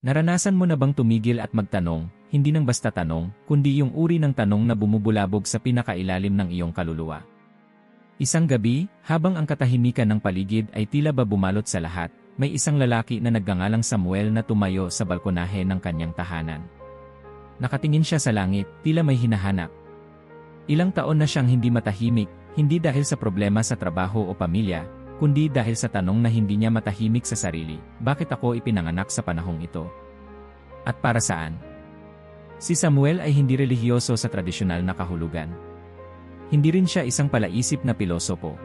Naranasan mo na bang tumigil at magtanong, hindi nang basta tanong, kundi yung uri ng tanong na bumubulabog sa pinakailalim ng iyong kaluluwa? Isang gabi, habang ang katahimikan ng paligid ay tila ba bumalot sa lahat, may isang lalaki na nagngangalang Samuel na tumayo sa balkonahe ng kanyang tahanan. Nakatingin siya sa langit, tila may hinahanap. Ilang taon na siyang hindi matahimik, hindi dahil sa problema sa trabaho o pamilya, kundi dahil sa tanong na hindi niya matahimik sa sarili, bakit ako ipinanganak sa panahong ito? At para saan? Si Samuel ay hindi relihiyoso sa tradisyonal na kahulugan. Hindi rin siya isang palaisip na pilosopo.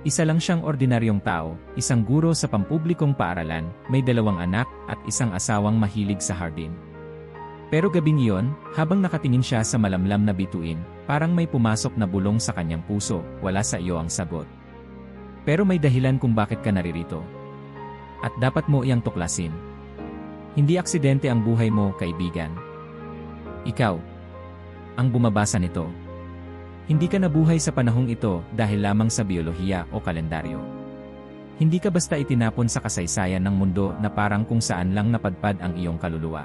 Isa lang siyang ordinaryong tao, isang guro sa pampublikong paaralan, may 2 anak at isang asawang mahilig sa hardin. Pero gabing iyon, habang nakatingin siya sa malamlam na bituin, parang may pumasok na bulong sa kanyang puso, wala sa iyo ang sagot. Pero may dahilan kung bakit ka naririto. At dapat mo iyang tuklasin. Hindi aksidente ang buhay mo, kaibigan. Ikaw ang bumabasa nito. Hindi ka nabuhay sa panahong ito dahil lamang sa biyolohiya o kalendaryo. Hindi ka basta itinapon sa kasaysayan ng mundo na parang kung saan lang napadpad ang iyong kaluluwa.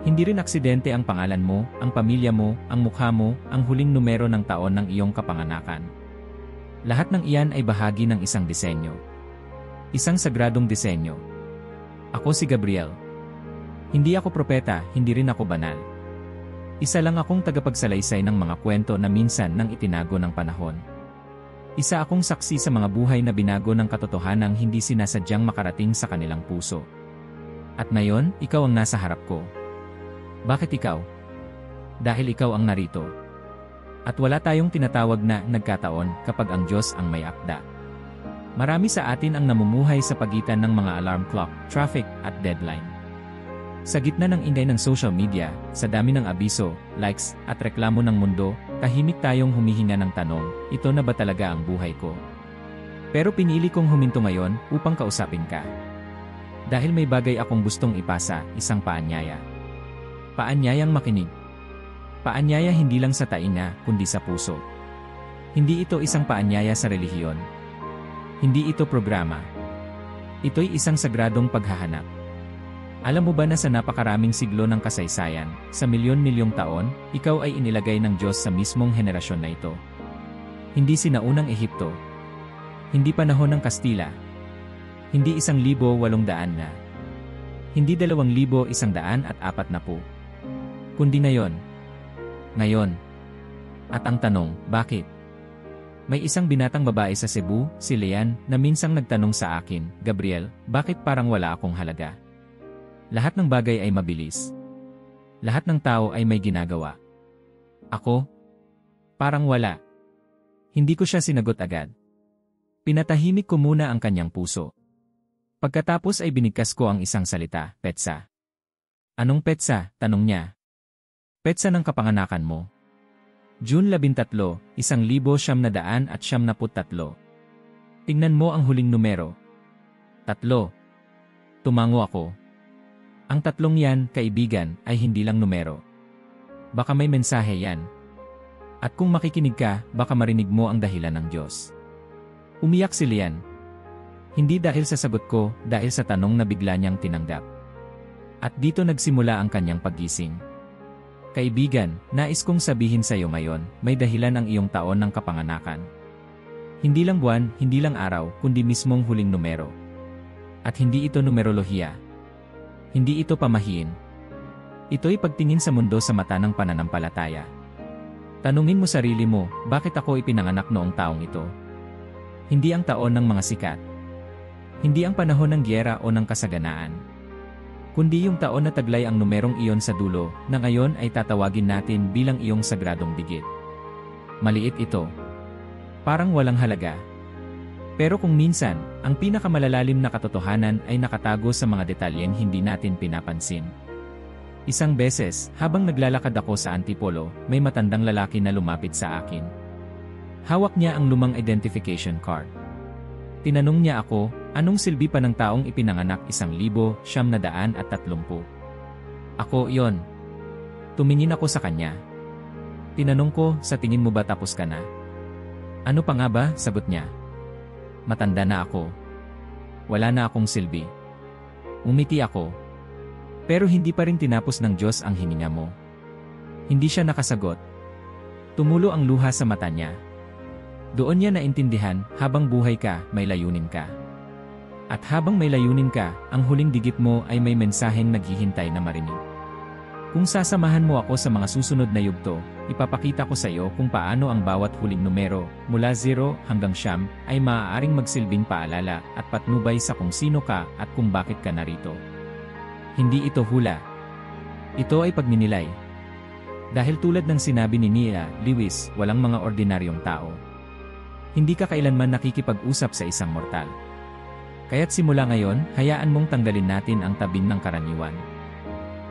Hindi rin aksidente ang pangalan mo, ang pamilya mo, ang mukha mo, ang huling numero ng taon ng iyong kapanganakan. Lahat ng iyan ay bahagi ng isang disenyo. Isang sagradong disenyo. Ako si Gabriel. Hindi ako propeta, hindi rin ako banal. Isa lang akong tagapagsalaysay ng mga kwento na minsan nang itinago ng panahon. Isa akong saksi sa mga buhay na binago ng katotohanang hindi sinasadyang makarating sa kanilang puso. At ngayon, ikaw ang nasa harap ko. Bakit ikaw? Dahil ikaw ang narito. At wala tayong tinatawag na nagkataon kapag ang Diyos ang may akda. Marami sa atin ang namumuhay sa pagitan ng mga alarm clock, traffic, at deadline. Sa gitna ng ingay ng social media, sa dami ng abiso, likes, at reklamo ng mundo, tahimik tayong humihinga ng tanong, ito na ba talaga ang buhay ko? Pero pinili kong huminto ngayon upang kausapin ka. Dahil may bagay akong gustong ipasa, isang paanyaya. Paanyayang makinig. Paanyaya hindi lang sa tainga, kundi sa puso. Hindi ito isang paanyaya sa relihiyon. Hindi ito programa. Ito'y isang sagradong paghahanap. Alam mo ba na sa napakaraming siglo ng kasaysayan, sa milyon-milyong taon, ikaw ay inilagay ng Diyos sa mismong henerasyon na ito? Hindi sinaunang Ehipto. Hindi panahon ng Kastila. Hindi 1,800 na. Hindi 2,140. Kundi ngayon. Ngayon. At ang tanong, bakit? May isang binatang babae sa Cebu, si Leanne, na minsang nagtanong sa akin, Gabriel, bakit parang wala akong halaga? Lahat ng bagay ay mabilis. Lahat ng tao ay may ginagawa. Ako? Parang wala. Hindi ko siya sinagot agad. Pinatahimik ko muna ang kanyang puso. Pagkatapos ay binigkas ko ang isang salita, petsa. Anong petsa? Tanong niya. Petsa ng kapanganakan mo. June 13, 1973. Tingnan mo ang huling numero. 3. Tumango ako. Ang 3 yan, kaibigan, ay hindi lang numero. Baka may mensahe yan. At kung makikinig ka, baka marinig mo ang dahilan ng Diyos. Umiyak si Leanne. Hindi dahil sa sagot ko, dahil sa tanong na bigla niyang tinanggap. At dito nagsimula ang kanyang paggising. Kaibigan, nais kong sabihin sa iyo ngayon, may dahilan ang iyong taon ng kapanganakan. Hindi lang buwan, hindi lang araw, kundi mismong huling numero. At hindi ito numerolohiya. Hindi ito pamahiin. Ito'y pagtingin sa mundo sa mata ng pananampalataya. Tanungin mo sarili mo, bakit ako ipinanganak noong taong ito? Hindi ang taon ng mga sikat. Hindi ang panahon ng giyera o ng kasaganaan. Kundi yung taon na taglay ang numerong iyon sa dulo, na ngayon ay tatawagin natin bilang iyong sagradong digit. Maliit ito. Parang walang halaga. Pero kung minsan, ang pinakamalalalim na katotohanan ay nakatago sa mga detalyeng hindi natin pinapansin. Isang beses, habang naglalakad ako sa Antipolo, may matandang lalaki na lumapit sa akin. Hawak niya ang lumang identification card. Tinanong niya ako, anong silbi pa ng taong ipinanganak 1930? Ako, yon. Tumingin ako sa kanya. Tinanong ko, sa tingin mo ba tapos ka na? Ano pa nga ba? Sagot niya. Matanda na ako. Wala na akong silbi. Umiti ako. Pero hindi pa rin tinapos ng Diyos ang hininga mo. Hindi siya nakasagot. Tumulo ang luha sa mata niya. Doon niya naintindihan, habang buhay ka, may layunin ka. At habang may layunin ka, ang huling digit mo ay may mensaheng naghihintay na marinig. Kung sasamahan mo ako sa mga susunod na yugto, ipapakita ko sa iyo kung paano ang bawat huling numero, mula 0 hanggang 9, ay maaaring magsilbing paalala at patnubay sa kung sino ka at kung bakit ka narito. Hindi ito hula. Ito ay pagninilay. Dahil tulad ng sinabi ni Nia Lewis, walang mga ordinaryong tao. Hindi ka kailanman nakikipag-usap sa isang mortal. Kaya't simula ngayon, hayaan mong tanggalin natin ang tabing ng karaniwan.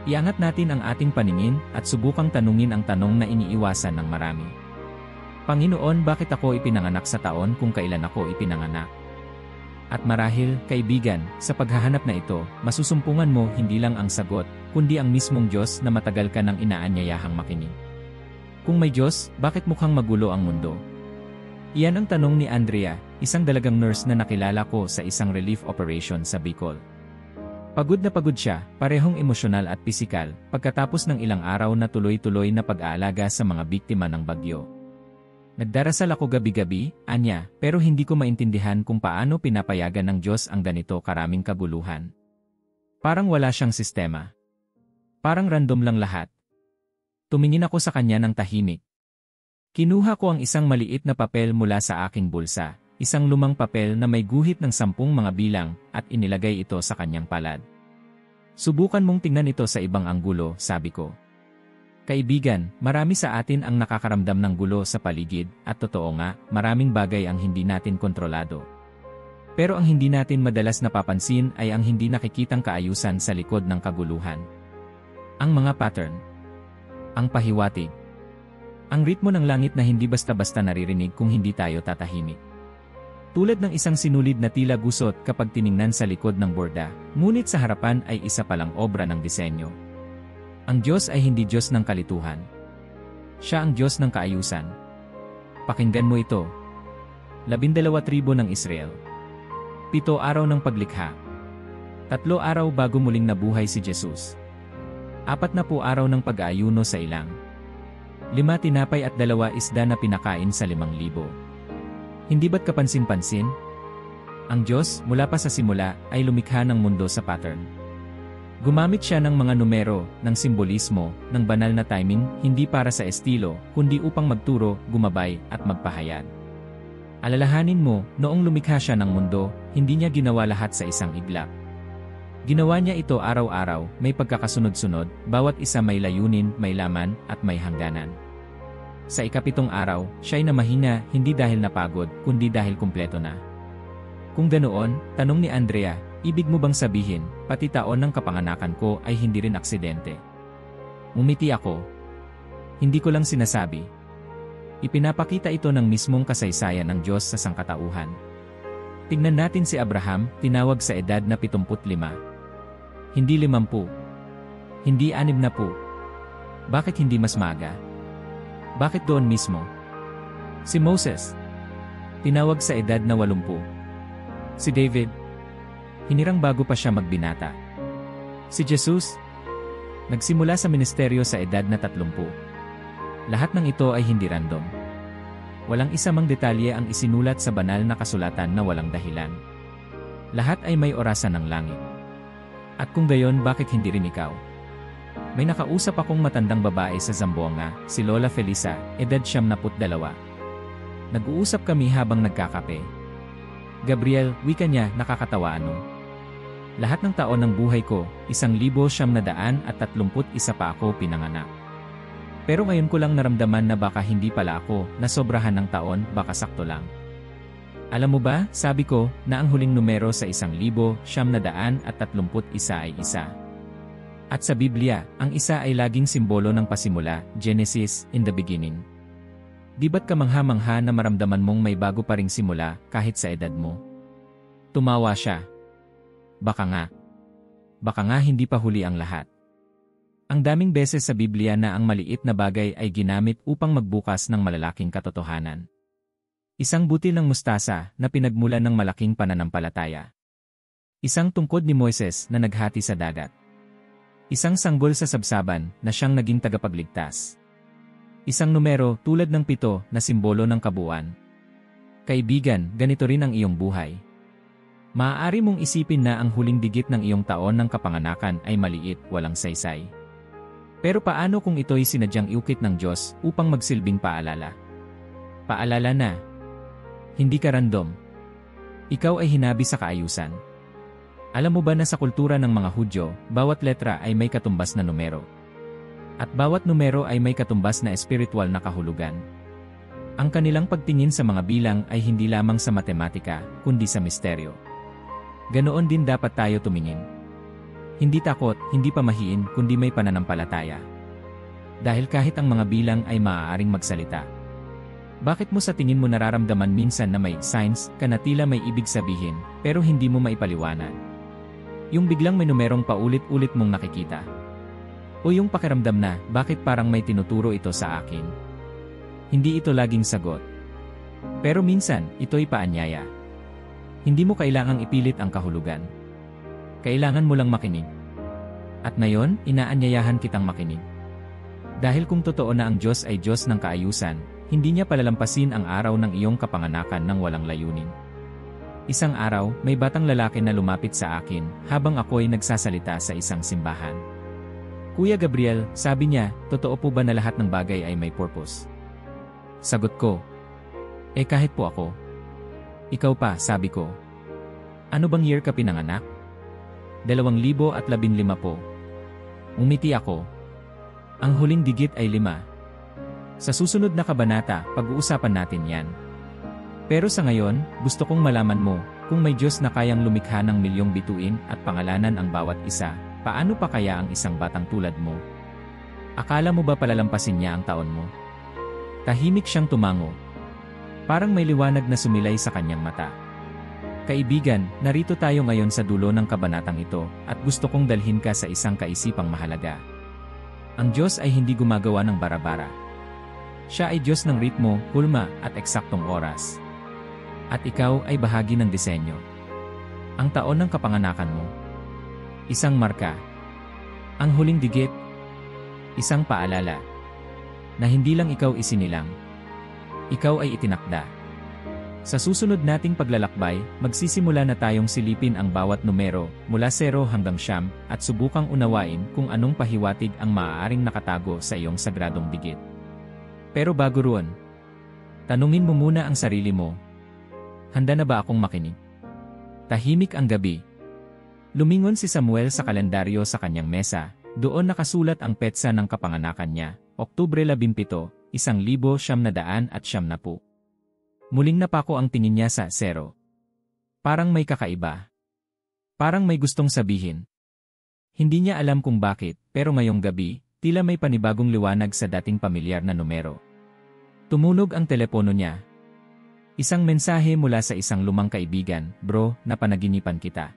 Iangat natin ang ating paningin at subukang tanungin ang tanong na iniiwasan ng marami. Panginoon, bakit ako ipinanganak sa taon kung kailan ako ipinanganak? At marahil, kaibigan, sa paghahanap na ito, masusumpungan mo hindi lang ang sagot, kundi ang mismong Diyos na matagal ka nang inaanyayahang makinig. Kung may Diyos, bakit mukhang magulo ang mundo? Iyan ang tanong ni Andrea, isang dalagang nurse na nakilala ko sa isang relief operation sa Bicol. Pagod na pagod siya, parehong emosyonal at pisikal, pagkatapos ng ilang araw na tuloy-tuloy na pag-aalaga sa mga biktima ng bagyo. Nagdarasal ako gabi-gabi, anya, pero hindi ko maintindihan kung paano pinapayagan ng Diyos ang ganito karaming kaguluhan. Parang wala siyang sistema. Parang random lang lahat. Tumingin ako sa kanya ng tahimik. Kinuha ko ang isang maliit na papel mula sa aking bulsa, isang lumang papel na may guhit ng 10 mga bilang, at inilagay ito sa kanyang palad. Subukan mong tingnan ito sa ibang anggulo, sabi ko. Kaibigan, marami sa atin ang nakakaramdam ng gulo sa paligid, at totoo nga, maraming bagay ang hindi natin kontrolado. Pero ang hindi natin madalas napapansin ay ang hindi nakikitang kaayusan sa likod ng kaguluhan. Ang mga pattern. Ang pahiwatig. Ang ritmo ng langit na hindi basta-basta naririnig kung hindi tayo tatahimik. Tulad ng isang sinulid na tila gusot kapag tiningnan sa likod ng borda, ngunit sa harapan ay isa palang obra ng disenyo. Ang Diyos ay hindi Diyos ng kalituhan. Siya ang Diyos ng kaayusan. Pakinggan mo ito. 12 tribo ng Israel. 7 araw ng paglikha. 3 araw bago muling nabuhay si Jesus. 40 araw ng pag-aayuno sa ilang. 5 tinapay at 2 isda na pinakain sa 5,000. Hindi ba't kapansin-pansin? Ang Diyos, mula pa sa simula, ay lumikha ng mundo sa pattern. Gumamit siya ng mga numero, ng simbolismo, ng banal na timing, hindi para sa estilo, kundi upang magturo, gumabay, at magpahayag. Alalahanin mo, noong lumikha siya ng mundo, hindi niya ginawa lahat sa isang iglap. Ginawa niya ito araw-araw, may pagkakasunod-sunod, bawat isa may layunin, may laman, at may hangganan. Sa 7 araw, siya'y namahina, hindi dahil napagod, kundi dahil kumpleto na. Kung ganoon, tanong ni Andrea, ibig mo bang sabihin, pati taon ng kapanganakan ko ay hindi rin aksidente? Umiti ako. Hindi ko lang sinasabi. Ipinapakita ito ng mismong kasaysayan ng Diyos sa sangkatauhan. Tingnan natin si Abraham, tinawag sa edad na 75. Hindi 50. Hindi 60. Bakit hindi mas maaga? Bakit doon mismo? Si Moses, tinawag sa edad na 80. Si David, hinirang bago pa siya magbinata. Si Jesus, nagsimula sa ministeryo sa edad na 30. Lahat ng ito ay hindi random. Walang isa mang detalye ang isinulat sa banal na kasulatan na walang dahilan. Lahat ay may orasan ng langit. At kung gayon, bakit hindi rin ikaw? May nakausap akong matandang babae sa Zamboanga, si Lola Felisa, edad 72. Nag-uusap kami habang nagkakape. Gabriel, wika niya, nakakatawa ano. Lahat ng taon ng buhay ko, 1,931 pa ako pinanganak. Pero ngayon ko lang naramdaman na baka hindi pala ako, nasobrahan ng taon, baka sakto lang. Alam mo ba, sabi ko, na ang huling numero sa 1,931 ay isa. At sa Biblia, ang isa ay laging simbolo ng pasimula, Genesis, in the beginning. Di ba't kamangha-mangha na maramdaman mong may bago pa ring simula, kahit sa edad mo? Tumawa siya. Baka nga hindi pa huli ang lahat. Ang daming beses sa Biblia na ang maliit na bagay ay ginamit upang magbukas ng malalaking katotohanan. Isang butil ng mustasa na pinagmulan ng malaking pananampalataya. Isang tungkod ni Moises na naghati sa dagat. Isang sanggol sa sabsaban na siyang naging tagapagligtas. Isang numero tulad ng 7 na simbolo ng kabuuan. Kaibigan, ganito rin ang iyong buhay. Maaari mong isipin na ang huling digit ng iyong taon ng kapanganakan ay maliit, walang saysay. Pero paano kung ito'y sinadyang iukit ng Diyos upang magsilbing paalala? Paalala na, hindi ka random. Ikaw ay hinabi sa kaayusan. Alam mo ba na sa kultura ng mga Hudyo, bawat letra ay may katumbas na numero? At bawat numero ay may katumbas na espiritual na kahulugan. Ang kanilang pagtingin sa mga bilang ay hindi lamang sa matematika, kundi sa misteryo. Ganoon din dapat tayo tumingin. Hindi takot, hindi pamahiin, kundi may pananampalataya. Dahil kahit ang mga bilang ay maaaring magsalita. Bakit mo sa tingin mo nararamdaman minsan na may signs ka na tila may ibig sabihin, pero hindi mo maipaliwanag? Yung biglang may numerong paulit-ulit mong nakikita. O yung pakiramdam na, bakit parang may tinuturo ito sa akin? Hindi ito laging sagot. Pero minsan, ito'y paanyaya. Hindi mo kailangang ipilit ang kahulugan. Kailangan mo lang makinig. At ngayon, inaanyayahan kitang makinig. Dahil kung totoo na ang Diyos ay Diyos ng kaayusan, hindi niya palalampasin ang araw ng iyong kapanganakan ng walang layunin. Isang araw, may batang lalaki na lumapit sa akin habang ako'y nagsasalita sa isang simbahan. Kuya Gabriel, sabi niya, totoo po ba na lahat ng bagay ay may purpose? Sagot ko, kahit po ako. Ikaw pa, sabi ko. Ano bang year ka pinanganak? 2015 po. Umiti ako. Ang huling digit ay 5. Sa susunod na kabanata, pag-uusapan natin yan. Pero sa ngayon, gusto kong malaman mo, kung may Diyos na kayang lumikha ng milyong bituin at pangalanan ang bawat isa, paano pa kaya ang isang batang tulad mo? Akala mo ba palalampasin niya ang taon mo? Tahimik siyang tumango. Parang may liwanag na sumilay sa kanyang mata. Kaibigan, narito tayo ngayon sa dulo ng kabanatang ito, at gusto kong dalhin ka sa isang kaisipang mahalaga. Ang Diyos ay hindi gumagawa ng bara-bara. Siya ay Diyos ng ritmo, hulma, at eksaktong oras. At ikaw ay bahagi ng disenyo. Ang taon ng kapanganakan mo. Isang marka. Ang huling digit. Isang paalala. Na hindi lang ikaw isinilang. Ikaw ay itinakda. Sa susunod nating paglalakbay, magsisimula na tayong silipin ang bawat numero, mula 0 hanggang 9, at subukang unawain kung anong pahiwatig ang maaaring nakatago sa iyong sagradong digit. Pero bago roon, tanungin mo muna ang sarili mo. Handa na ba akong makinig? Tahimik ang gabi. Lumingon si Samuel sa kalendaryo sa kanyang mesa. Doon nakasulat ang petsa ng kapanganakan niya, Oktubre 17, 1990. Muling napako ang tingin niya sa 0. Parang may kakaiba. Parang may gustong sabihin. Hindi niya alam kung bakit, pero ngayong gabi, tila may panibagong liwanag sa dating pamilyar na numero. Tumunog ang telepono niya. Isang mensahe mula sa isang lumang kaibigan, "Bro, napanaginipan kita.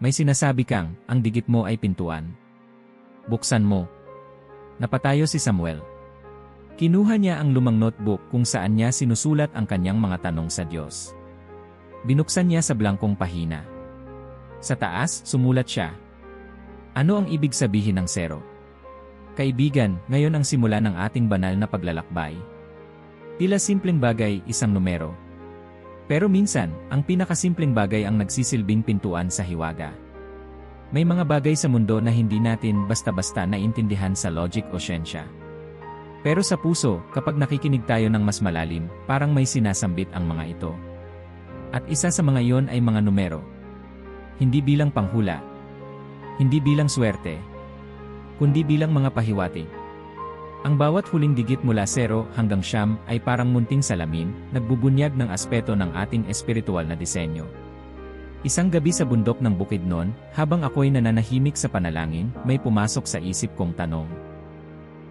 May sinasabi kang, ang digit mo ay pintuan. Buksan mo." Napatayo si Samuel. Kinuha niya ang lumang notebook kung saan niya sinusulat ang kanyang mga tanong sa Diyos. Binuksan niya sa blangkong pahina. Sa taas, sumulat siya. Ano ang ibig sabihin ng 0? Kaibigan, ngayon ang simula ng ating banal na paglalakbay. Tila simpleng bagay, isang numero. Pero minsan, ang pinakasimpleng bagay ang nagsisilbing pintuan sa hiwaga. May mga bagay sa mundo na hindi natin basta-basta naintindihan sa logic o siyensya. Pero sa puso, kapag nakikinig tayo ng mas malalim, parang may sinasambit ang mga ito. At isa sa mga iyon ay mga numero. Hindi bilang panghula. Hindi bilang swerte. Kundi bilang mga pahiwatig. Ang bawat huling digit mula 0 hanggang 9 ay parang munting salamin, nagbubunyag ng aspeto ng ating espiritual na disenyo. Isang gabi sa bundok ng Bukidnon, habang ako'y nananahimik sa panalangin, may pumasok sa isip kong tanong.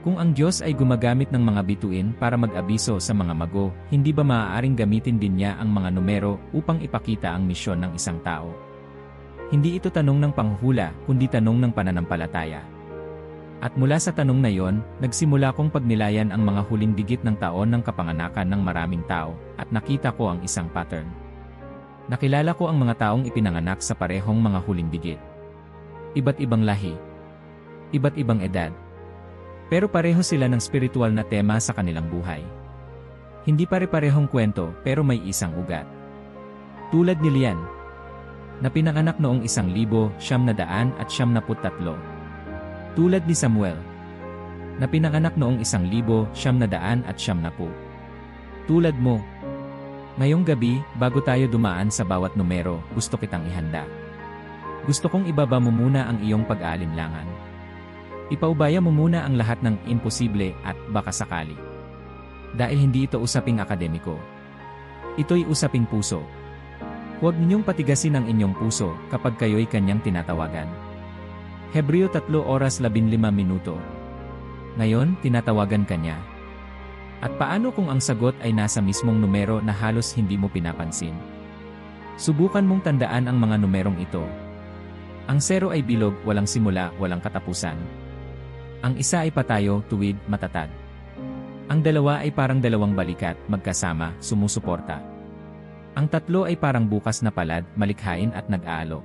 Kung ang Diyos ay gumagamit ng mga bituin para mag-abiso sa mga mago, hindi ba maaaring gamitin din niya ang mga numero upang ipakita ang misyon ng isang tao? Hindi ito tanong ng panghuhula, kundi tanong ng pananampalataya. At mula sa tanong na yon, nagsimula kong pagnilayan ang mga huling digit ng taon ng kapanganakan ng maraming tao, at nakita ko ang isang pattern. Nakilala ko ang mga taong ipinanganak sa parehong mga huling digit. Iba't ibang lahi. Iba't ibang edad. Pero pareho sila ng spiritual na tema sa kanilang buhay. Hindi pare-parehong kwento pero may isang ugat. Tulad ni Lian, na pinanganak noong 1973. Tulad ni Samuel, na pinanganak noong 1970. Tulad mo. Ngayong gabi, bago tayo dumaan sa bawat numero, gusto kitang ihanda. Gusto kong ibaba mo muna ang iyong pag-aalinlangan. Ipaubaya mo muna ang lahat ng imposible at baka sakali. Dahil hindi ito usaping akademiko. Ito'y usaping puso. Huwag ninyong patigasin ang inyong puso kapag kayo'y kanyang tinatawagan. Hebreo 3:15. Ngayon, tinatawagan kanya. At paano kung ang sagot ay nasa mismong numero na halos hindi mo pinapansin? Subukan mong tandaan ang mga numerong ito. Ang 0 ay bilog, walang simula, walang katapusan. Ang 1 ay patayo, tuwid, matatag. Ang 2 ay parang dalawang balikat, magkasama, sumusuporta. Ang 3 ay parang bukas na palad, malikhain at nag-aalok.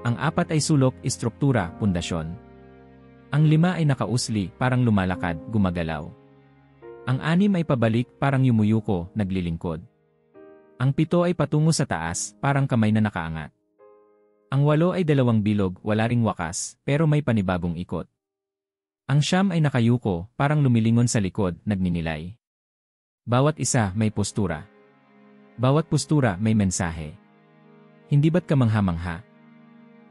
Ang 4 ay sulok, istruktura, pundasyon. Ang 5 ay nakausli, parang lumalakad, gumagalaw. Ang 6 ay pabalik, parang yumuyuko, naglilingkod. Ang 7 ay patungo sa taas, parang kamay na nakaangat. Ang 8 ay dalawang bilog, wala ring wakas, pero may panibagong ikot. Ang 9 ay nakayuko, parang lumilingon sa likod, nagninilay. Bawat isa may postura. Bawat postura may mensahe. Hindi ba't kamangha-mangha?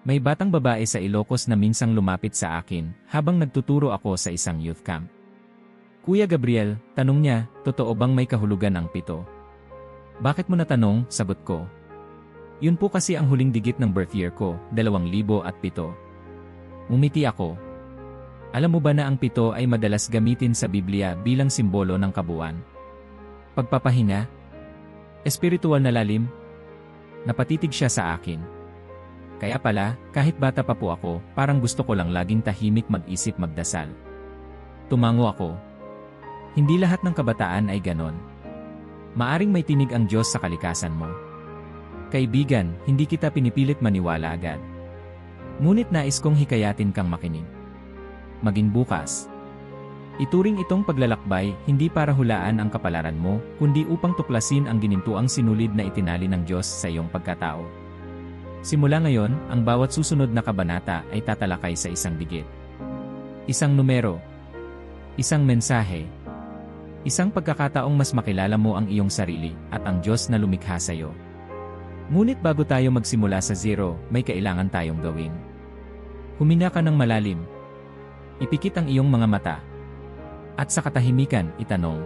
May batang babae sa Ilocos na minsang lumapit sa akin habang nagtuturo ako sa isang youth camp. Kuya Gabriel, tanong niya, totoo bang may kahulugan ang 7? Bakit mo natanong? Sagot ko. Yun po kasi ang huling digit ng birth year ko, 2007. Umiti ako. Alam mo ba na ang 7 ay madalas gamitin sa Biblia bilang simbolo ng kabuuan? Pagpapahinga? Espiritual na lalim? Napatitig siya sa akin. Kaya pala, kahit bata pa po ako, parang gusto ko lang laging tahimik mag-isip magdasal. Tumango ako. Hindi lahat ng kabataan ay ganon. Maaring may tinig ang Diyos sa kalikasan mo. Kaibigan, hindi kita pinipilit maniwala agad. Ngunit nais kong hikayatin kang makinig. Maging bukas. Ituring itong paglalakbay hindi para hulaan ang kapalaran mo, kundi upang tuklasin ang ginintuang sinulid na itinali ng Diyos sa iyong pagkatao. Simula ngayon, ang bawat susunod na kabanata ay tatalakay sa isang digit. Isang numero. Isang mensahe. Isang pagkakataong mas makilala mo ang iyong sarili at ang Diyos na lumikha sa iyo. Ngunit bago tayo magsimula sa 0, may kailangan tayong gawin. Huminga ka ng malalim. Ipikit ang iyong mga mata. At sa katahimikan, itanong,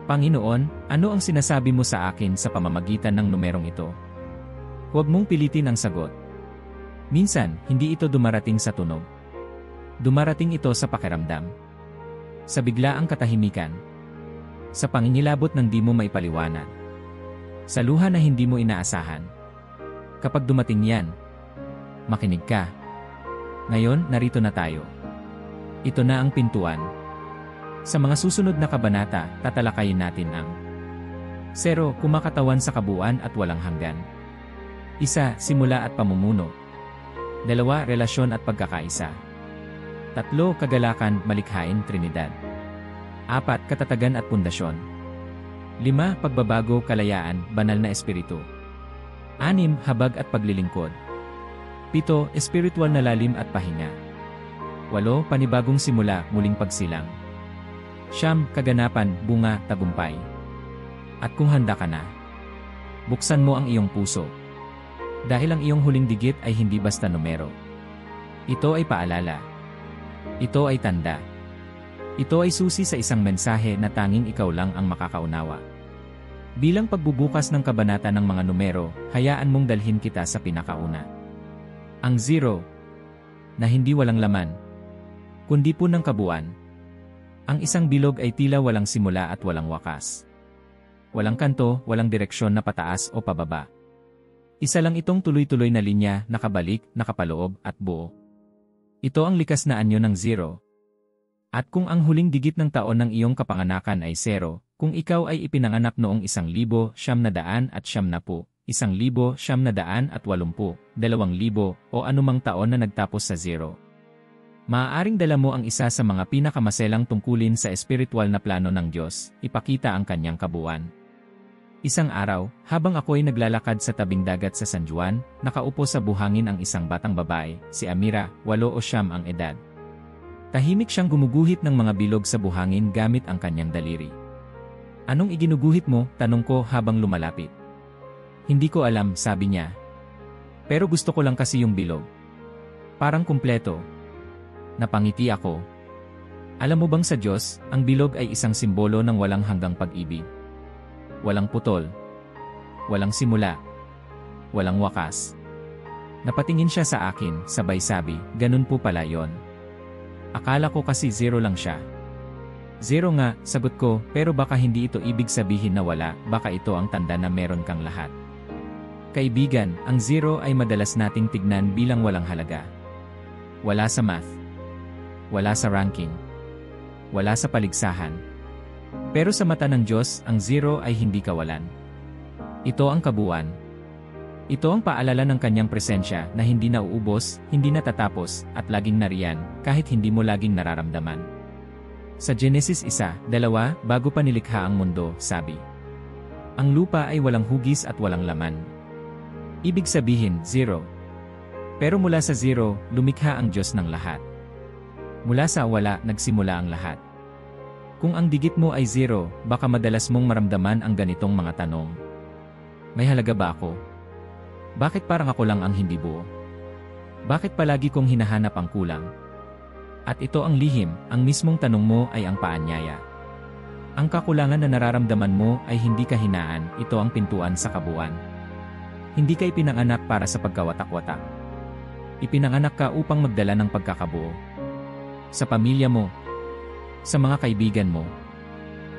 Panginoon, ano ang sinasabi mo sa akin sa pamamagitan ng numerong ito? Huwag mong pilitin ang sagot. Minsan, hindi ito dumarating sa tunog. Dumarating ito sa pakiramdam. Sa biglaang katahimikan. Sa pangingilabot ng di mo maipaliwanag. Sa luha na hindi mo inaasahan. Kapag dumating yan, makinig ka. Ngayon, narito na tayo. Ito na ang pintuan. Sa mga susunod na kabanata, tatalakayin natin ang 0. Kumakatawan sa kabuuan at walang hanggan. 1. Simula at pamumuno. 2. Relasyon at pagkakaisa. 3. Kagalakan, malikhain, Trinidad. 4. Katatagan at pundasyon. 5. Pagbabago, kalayaan, banal na espiritu. 6. Habag at paglilingkod. 7. Espiritual na lalim at pahinga. 8. Panibagong simula, muling pagsilang. 9. Kaganapan, bunga, tagumpay. At kung handa ka na, buksan mo ang iyong puso. Dahil ang iyong huling digit ay hindi basta numero. Ito ay paalala. Ito ay tanda. Ito ay susi sa isang mensahe na tanging ikaw lang ang makakaunawa. Bilang pagbubukas ng kabanata ng mga numero, hayaan mong dalhin kita sa pinakauna. Ang 0, na hindi walang laman, kundi po ng kabuuan. Ang isang bilog ay tila walang simula at walang wakas. Walang kanto, walang direksyon na pataas o pababa. Isa lang itong tuloy-tuloy na linya, nakabalik, nakapaloob, at buo. Ito ang likas na anyo ng 0. At kung ang huling digit ng taon ng iyong kapanganakan ay 0, kung ikaw ay ipinanganak noong 1970, 1980, 2000, o anumang taon na nagtapos sa 0. Maaaring dala mo ang isa sa mga pinakamaselang tungkulin sa espiritual na plano ng Diyos, ipakita ang kanyang kabuuan. Isang araw, habang ako'y naglalakad sa tabing dagat sa San Juan, nakaupo sa buhangin ang isang batang babae, si Amira, 8 o 9 ang edad. Tahimik siyang gumuguhit ng mga bilog sa buhangin gamit ang kanyang daliri. "Anong iginuguhit mo?" tanong ko habang lumalapit. "Hindi ko alam," sabi niya. "Pero gusto ko lang kasi yung bilog. Parang kumpleto." Napangiti ako. Alam mo bang sa Diyos, ang bilog ay isang simbolo ng walang hanggang pag-ibig. Walang putol. Walang simula. Walang wakas. Napatingin siya sa akin, sabay sabi, "Ganun po pala yon. Akala ko kasi 0 lang siya." "0 nga," sagot ko, "pero baka hindi ito ibig sabihin na wala, baka ito ang tanda na meron kang lahat." Kaibigan, ang 0 ay madalas nating tignan bilang walang halaga. Wala sa math. Wala sa ranking. Wala sa paligsahan. Pero sa mata ng Diyos, ang 0 ay hindi kawalan. Ito ang kabuuan. Ito ang paalala ng kanyang presensya na hindi nauubos, hindi natatapos, at laging nariyan, kahit hindi mo laging nararamdaman. Sa Genesis 1:2, bago pa nilikha ang mundo, sabi, "Ang lupa ay walang hugis at walang laman." Ibig sabihin, 0. Pero mula sa 0, lumikha ang Diyos ng lahat. Mula sa wala, nagsimula ang lahat. Kung ang digit mo ay 0, baka madalas mong maramdaman ang ganitong mga tanong. May halaga ba ako? Bakit parang ako lang ang hindi buo? Bakit palagi kong hinahanap ang kulang? At ito ang lihim, ang mismong tanong mo ay ang paanyaya. Ang kakulangan na nararamdaman mo ay hindi kahinaan, ito ang pintuan sa kabuuan. Hindi ka ipinanganak para sa pagkawatak-watak. Ipinanganak ka upang magdala ng pagkakabuo. Sa pamilya mo, sa mga kaibigan mo,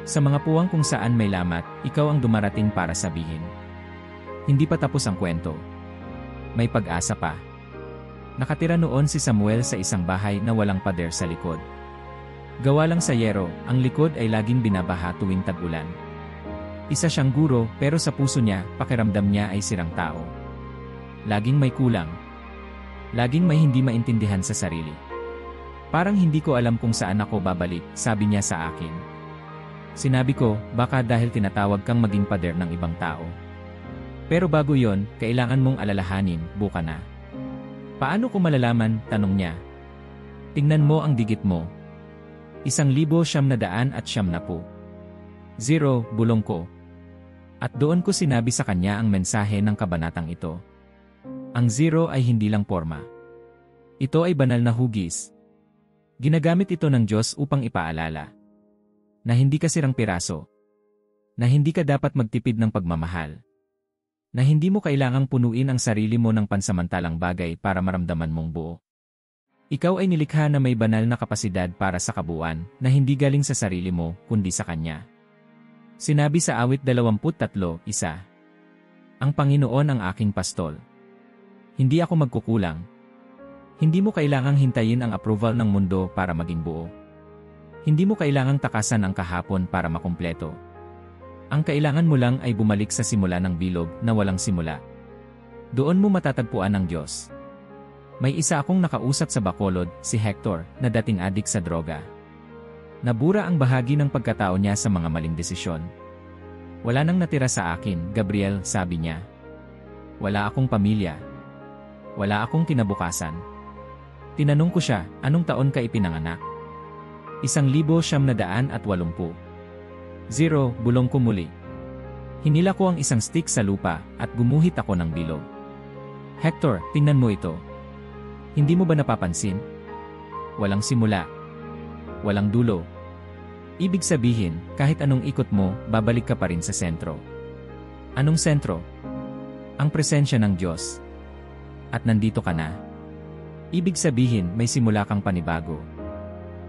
sa mga puwang kung saan may lamat, ikaw ang dumarating para sabihin, "Hindi pa tapos ang kwento. May pag-asa pa." Nakatira noon si Samuel sa isang bahay na walang pader sa likod. Gawa lang sa yero, ang likod ay laging binabaha tuwing tag-ulan. Isa siyang guro, pero sa puso niya, pakiramdam niya ay sirang tao. Laging may kulang. Laging may hindi maintindihan sa sarili. "Parang hindi ko alam kung saan ako babalik," sabi niya sa akin. Sinabi ko, "Baka dahil tinatawag kang maging pader ng ibang tao." Pero bago yon, kailangan mong alalahanin, buka na. "Paano ko malalaman?" tanong niya. "Tingnan mo ang digit mo. 1,990. 0, bulong ko. At doon ko sinabi sa kanya ang mensahe ng kabanatang ito. Ang 0 ay hindi lang porma. Ito ay banal na hugis. Ginagamit ito ng Diyos upang ipaalala na hindi ka sirang piraso, na hindi ka dapat magtipid ng pagmamahal, na hindi mo kailangang punuin ang sarili mo ng pansamantalang bagay para maramdaman mong buo. Ikaw ay nilikha na may banal na kapasidad para sa kabuuan na hindi galing sa sarili mo kundi sa Kanya. Sinabi sa awit 23:1, "Ang Panginoon ang aking pastol. Hindi ako magkukulang." Hindi mo kailangang hintayin ang approval ng mundo para maging buo. Hindi mo kailangang takasan ang kahapon para makumpleto. Ang kailangan mo lang ay bumalik sa simula ng bilog na walang simula. Doon mo matatagpuan ang Diyos. May isa akong nakausap sa Bacolod, si Hector, na dating adik sa droga. Nabura ang bahagi ng pagkatao niya sa mga maling desisyon. "Wala nang natira sa akin, Gabriel," sabi niya. "Wala akong pamilya. Wala akong kinabukasan." Tinanong ko siya, "Anong taon ka ipinanganak?" 1980. 0, bulong ko muli. Hinila ko ang isang stick sa lupa at gumuhit ako ng bilog. "Hector, tingnan mo ito. Hindi mo ba napapansin? Walang simula. Walang dulo. Ibig sabihin, kahit anong ikot mo, babalik ka pa rin sa sentro." Anong sentro? Ang presensya ng Diyos. At nandito ka na. Ibig sabihin, may simula kang panibago.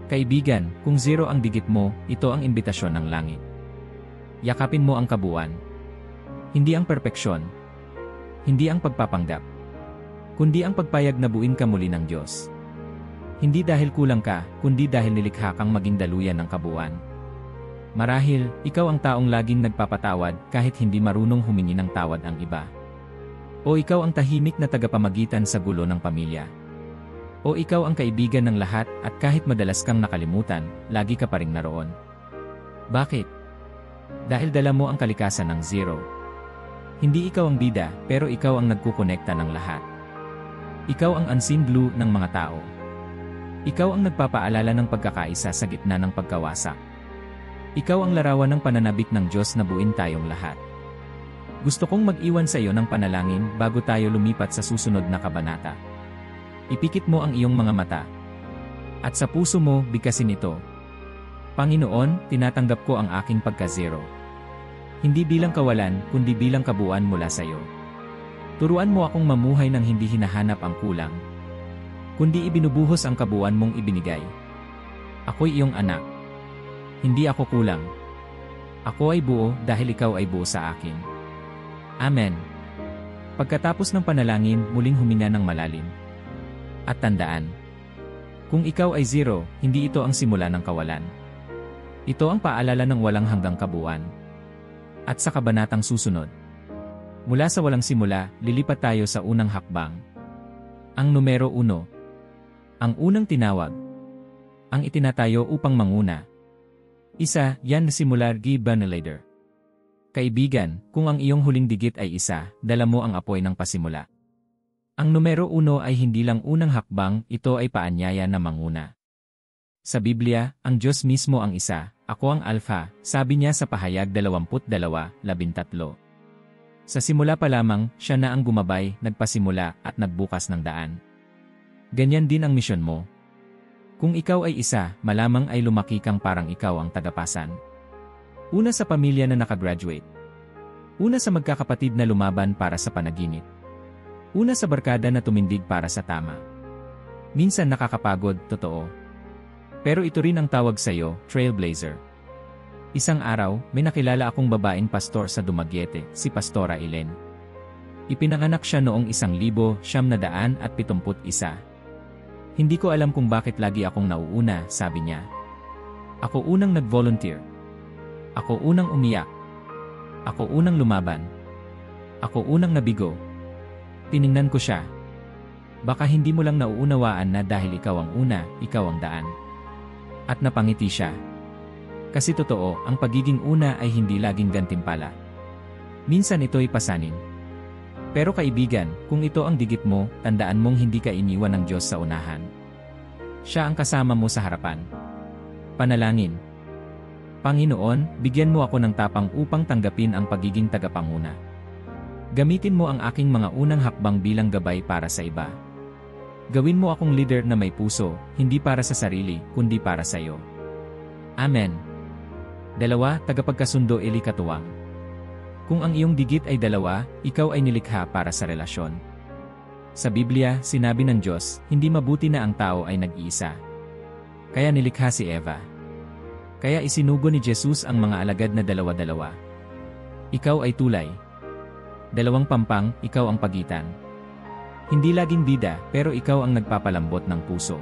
Kaibigan, kung 0 ang digit mo, ito ang imbitasyon ng langit. Yakapin mo ang kabuuan. Hindi ang perpeksyon. Hindi ang pagpapanggap. Kundi ang pagpayag na buuin ka muli ng Diyos. Hindi dahil kulang ka, kundi dahil nilikha kang maging daluyan ng kabuuan. Marahil, ikaw ang taong laging nagpapatawad kahit hindi marunong humingi ng tawad ang iba. O ikaw ang tahimik na tagapamagitan sa gulo ng pamilya. O ikaw ang kaibigan ng lahat at kahit madalas kang nakalimutan, lagi ka pa ring naroon. Bakit? Dahil dala mo ang kalikasan ng zero. Hindi ikaw ang bida, pero ikaw ang nagkukonekta ng lahat. Ikaw ang unseen glue ng mga tao. Ikaw ang nagpapaalala ng pagkakaisa sa gitna ng pagkawasak. Ikaw ang larawan ng pananabik ng Diyos na buuin tayong lahat. Gusto kong mag-iwan sa iyo ng panalangin bago tayo lumipat sa susunod na kabanata. Ipikit mo ang iyong mga mata. At sa puso mo, bigkasin ito. Panginoon, tinatanggap ko ang aking pagka-zero. Hindi bilang kawalan, kundi bilang kabuuan mula sa iyo. Turuan mo akong mamuhay ng hindi hinahanap ang kulang, kundi ibinubuhos ang kabuuan mong ibinigay. Ako'y iyong anak. Hindi ako kulang. Ako ay buo dahil ikaw ay buo sa akin. Amen. Pagkatapos ng panalangin, muling huminga ng malalim. At tandaan, kung ikaw ay zero, hindi ito ang simula ng kawalan. Ito ang paalala ng walang hanggang kabuuan. At sa kabanatang susunod, mula sa walang simula, lilipat tayo sa unang hakbang. Ang numero 1. Ang unang tinawag. Ang itinatayo upang manguna. Isa, yan na simular G. Kaibigan, kung ang iyong huling digit ay isa, dala mo ang apoy ng pasimula. Ang numero 1 ay hindi lang unang hakbang, ito ay paanyaya na manguna. Sa Biblia, ang Diyos mismo ang isa, ako ang Alpha, sabi niya sa Pahayag 22:13. Sa simula pa lamang, siya na ang gumabay, nagpasimula at nagbukas ng daan. Ganyan din ang misyon mo. Kung ikaw ay isa, malamang ay lumaki kang parang ikaw ang tagapasan. Una sa pamilya na nakagraduate. Una sa magkakapatid na lumaban para sa panaginip. Una sa barkada na tumindig para sa tama. Minsan nakakapagod, totoo. Pero ito rin ang tawag sa iyo, trailblazer. Isang araw, may nakilala akong babaeng pastor sa Dumaguete, si Pastora Elen. Ipinanganak siya noong 1971. Hindi ko alam kung bakit lagi akong nauuna, sabi niya. Ako unang nag-volunteer. Ako unang umiyak. Ako unang lumaban. Ako unang nabigo. Tiningnan ko siya. Baka hindi mo lang nauunawaan na dahil ikaw ang una, ikaw ang daan. At napangiti siya. Kasi totoo, ang pagiging una ay hindi laging gantimpala. Minsan ito'y pasanin. Pero kaibigan, kung ito ang digit mo, tandaan mong hindi ka iniwan ng Diyos sa unahan. Siya ang kasama mo sa harapan. Panalangin. Panginoon, bigyan mo ako ng tapang upang tanggapin ang pagiging tagapanguna. Gamitin mo ang aking mga unang hakbang bilang gabay para sa iba. Gawin mo akong leader na may puso, hindi para sa sarili, kundi para sa iyo. Amen. 2. Tagapagkasundo Eli Katuwang. Kung ang iyong digit ay 2, ikaw ay nilikha para sa relasyon. Sa Biblia, sinabi ng Diyos, hindi mabuti na ang tao ay nag-iisa. Kaya nilikha si Eva. Kaya isinugo ni Jesus ang mga alagad na 2. Ikaw ay tulay. 2 pampang, ikaw ang pagitan. Hindi laging bida, pero ikaw ang nagpapalambot ng puso.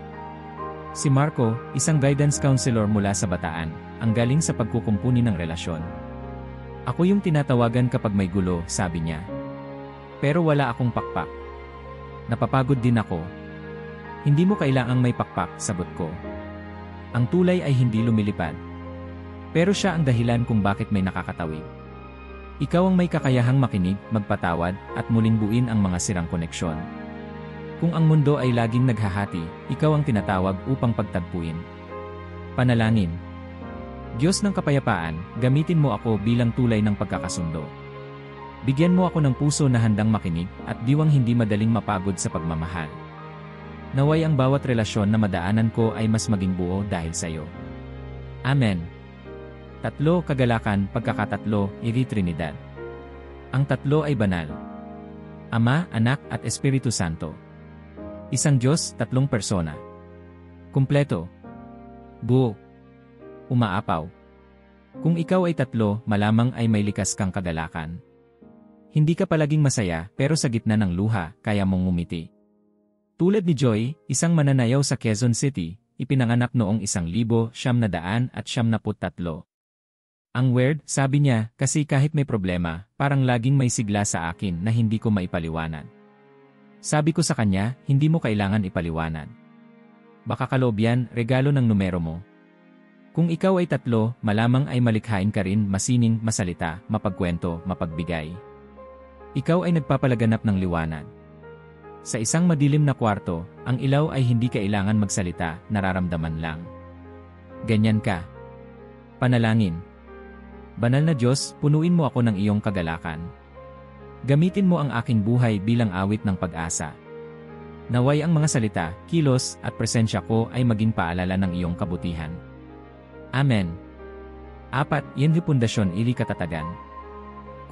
Si Marco, isang guidance counselor mula sa Bataan, ang galing sa pagkukumpuni ng relasyon. Ako yung tinatawagan kapag may gulo, sabi niya. Pero wala akong pakpak. Napapagod din ako. Hindi mo kailangang may pakpak, sagot ko. Ang tulay ay hindi lumilipad. Pero siya ang dahilan kung bakit may nakakatawid. Ikaw ang may kakayahang makinig, magpatawad, at muling buuin ang mga sirang koneksyon. Kung ang mundo ay laging naghahati, ikaw ang tinatawag upang pagtagpuin. Panalangin. Diyos ng kapayapaan, gamitin mo ako bilang tulay ng pagkakasundo. Bigyan mo ako ng puso na handang makinig at diwang hindi madaling mapagod sa pagmamahal. Naway ang bawat relasyon na madaanan ko ay mas maging buo dahil sa iyo. Amen. 3. Kagalakan, pagkakatatlo, Iri Trinidad. Ang tatlo ay banal. Ama, Anak at Espiritu Santo. Isang Diyos, 3 persona. Kumpleto. Buo. Umaapaw. Kung ikaw ay 3, malamang ay may likas kang kagalakan. Hindi ka palaging masaya, pero sa gitna ng luha, kaya mong ngumiti. Tulad ni Joy, isang mananayaw sa Quezon City, ipinanganak noong 1973. Ang weird, sabi niya, kasi kahit may problema, parang laging may sigla sa akin na hindi ko maipaliwanag. Sabi ko sa kanya, hindi mo kailangan ipaliwanag. Baka kaloob yan, regalo ng numero mo. Kung ikaw ay 3, malamang ay malikhain ka rin, masining, masalita, mapagkwento, mapagbigay. Ikaw ay nagpapalaganap ng liwanag. Sa isang madilim na kwarto, ang ilaw ay hindi kailangan magsalita, nararamdaman lang. Ganyan ka. Panalangin. Banal na Diyos, punuin mo ako ng iyong kagalakan. Gamitin mo ang aking buhay bilang awit ng pag-asa. Naway ang mga salita, kilos, at presensya ko ay maging paalala ng iyong kabutihan. Amen. 4. Yan yung pundasyon ili katatagan.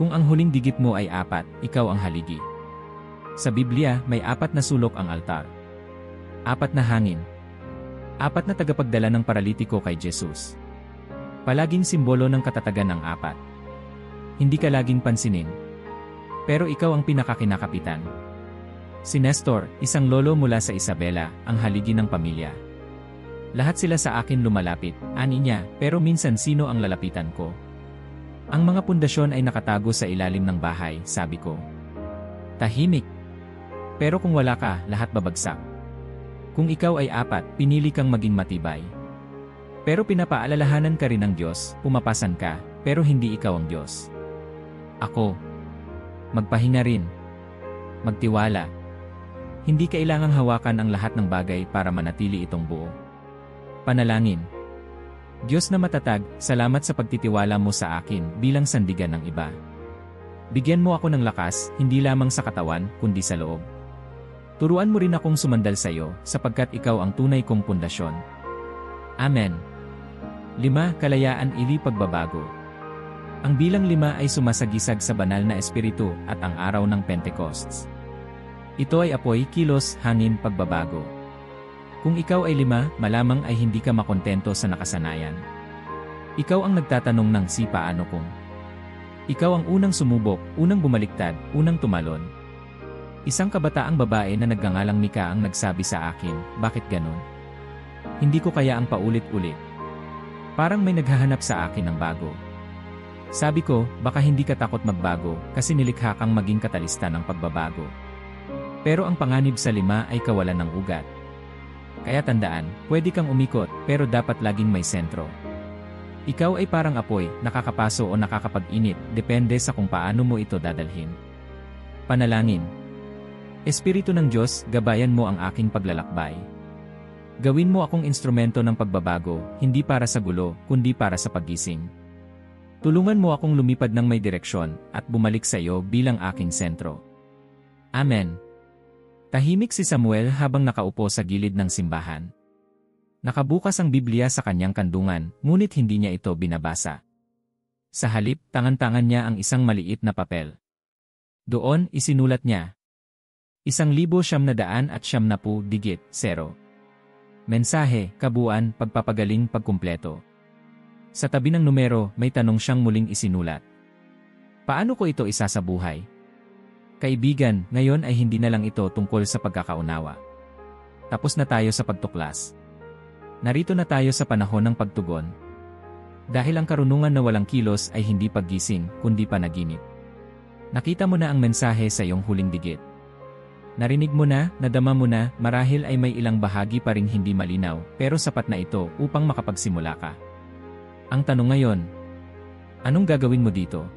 Kung ang huling digit mo ay 4, ikaw ang haligi. Sa Biblia, may 4 na sulok ang altar. 4 na hangin. 4 na tagapagdala ng paralitiko kay Jesus. Palaging simbolo ng katatagan ng 4. Hindi ka laging pansinin. Pero ikaw ang pinakakinakapitan. Si Nestor, isang lolo mula sa Isabela, ang haligi ng pamilya. Lahat sila sa akin lumalapit, ani niya, pero minsan sino ang lalapitan ko? Ang mga pundasyon ay nakatago sa ilalim ng bahay, sabi ko. Tahimik. Pero kung wala ka, lahat babagsak. Kung ikaw ay 4, pinili kang maging matibay. Pero pinapaalalahanan ka rin ng Diyos, pumapasan ka, pero hindi ikaw ang Diyos. Ako. Magpahinga rin. Magtiwala. Hindi kailangang hawakan ang lahat ng bagay para manatili itong buo. Panalangin. Diyos na matatag, salamat sa pagtitiwala mo sa akin bilang sandigan ng iba. Bigyan mo ako ng lakas, hindi lamang sa katawan, kundi sa loob. Turuan mo rin akong sumandal sa iyo, sapagkat ikaw ang tunay kong pundasyon. Amen. 5. Kalayaan ili pagbabago. Ang bilang 5 ay sumasagisag sa banal na espiritu at ang araw ng Pentecosts. Ito ay apoy, kilos, hangin, pagbabago. Kung ikaw ay 5, malamang ay hindi ka makontento sa nakasanayan. Ikaw ang nagtatanong ng si paano kung. Ikaw ang unang sumubok, unang bumaliktad, unang tumalon. Isang kabataang babae na nagngangalang Mika ang nagsabi sa akin, bakit ganon? Hindi ko kaya ang paulit-ulit. Parang may naghahanap sa akin ng bago. Sabi ko, baka hindi ka takot magbago kasi nilikha kang maging katalista ng pagbabago. Pero ang panganib sa 5 ay kawalan ng ugat. Kaya tandaan, pwede kang umikot, pero dapat laging may sentro. Ikaw ay parang apoy, nakakapaso o nakakapag-init, depende sa kung paano mo ito dadalhin. Panalangin. Espiritu ng Diyos, gabayan mo ang aking paglalakbay. Gawin mo akong instrumento ng pagbabago, hindi para sa gulo, kundi para sa paggising. Tulungan mo akong lumipad ng may direksyon, at bumalik sa iyo bilang aking sentro. Amen. Tahimik si Samuel habang nakaupo sa gilid ng simbahan. Nakabukas ang Biblia sa kanyang kandungan, ngunit hindi niya ito binabasa. Sa halip, tangan-tangan niya ang isang maliit na papel. Doon, isinulat niya. 1,990 digit, 0. Mensahe, kabuuan, pagpapagaling, pagkumpleto. Sa tabi ng numero, may tanong siyang muling isinulat. Paano ko ito isasabuhay? Kaibigan, ngayon ay hindi na lang ito tungkol sa pagkakaunawa. Tapos na tayo sa pagtuklas. Narito na tayo sa panahon ng pagtugon. Dahil ang karunungan na walang kilos ay hindi paggising, kundi panaginip. Nakita mo na ang mensahe sa iyong huling digit. Narinig mo na, nadama mo na, marahil ay may ilang bahagi pa ring hindi malinaw, pero sapat na ito upang makapagsimula ka. Ang tanong ngayon, anong gagawin mo dito?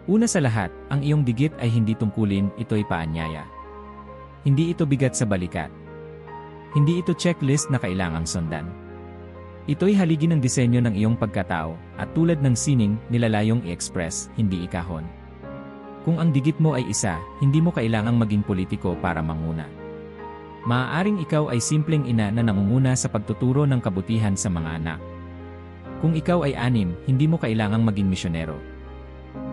Una sa lahat, ang iyong digit ay hindi tungkulin, ito'y paanyaya. Hindi ito bigat sa balikat. Hindi ito checklist na kailangang sundan. Ito'y haligi ng disenyo ng iyong pagkatao, at tulad ng sining, nilalayong i-express, hindi ikahon. Kung ang digit mo ay 1, hindi mo kailangang maging politiko para manguna. Maaaring ikaw ay simpleng ina na nangunguna sa pagtuturo ng kabutihan sa mga anak. Kung ikaw ay 6, hindi mo kailangang maging misyonero.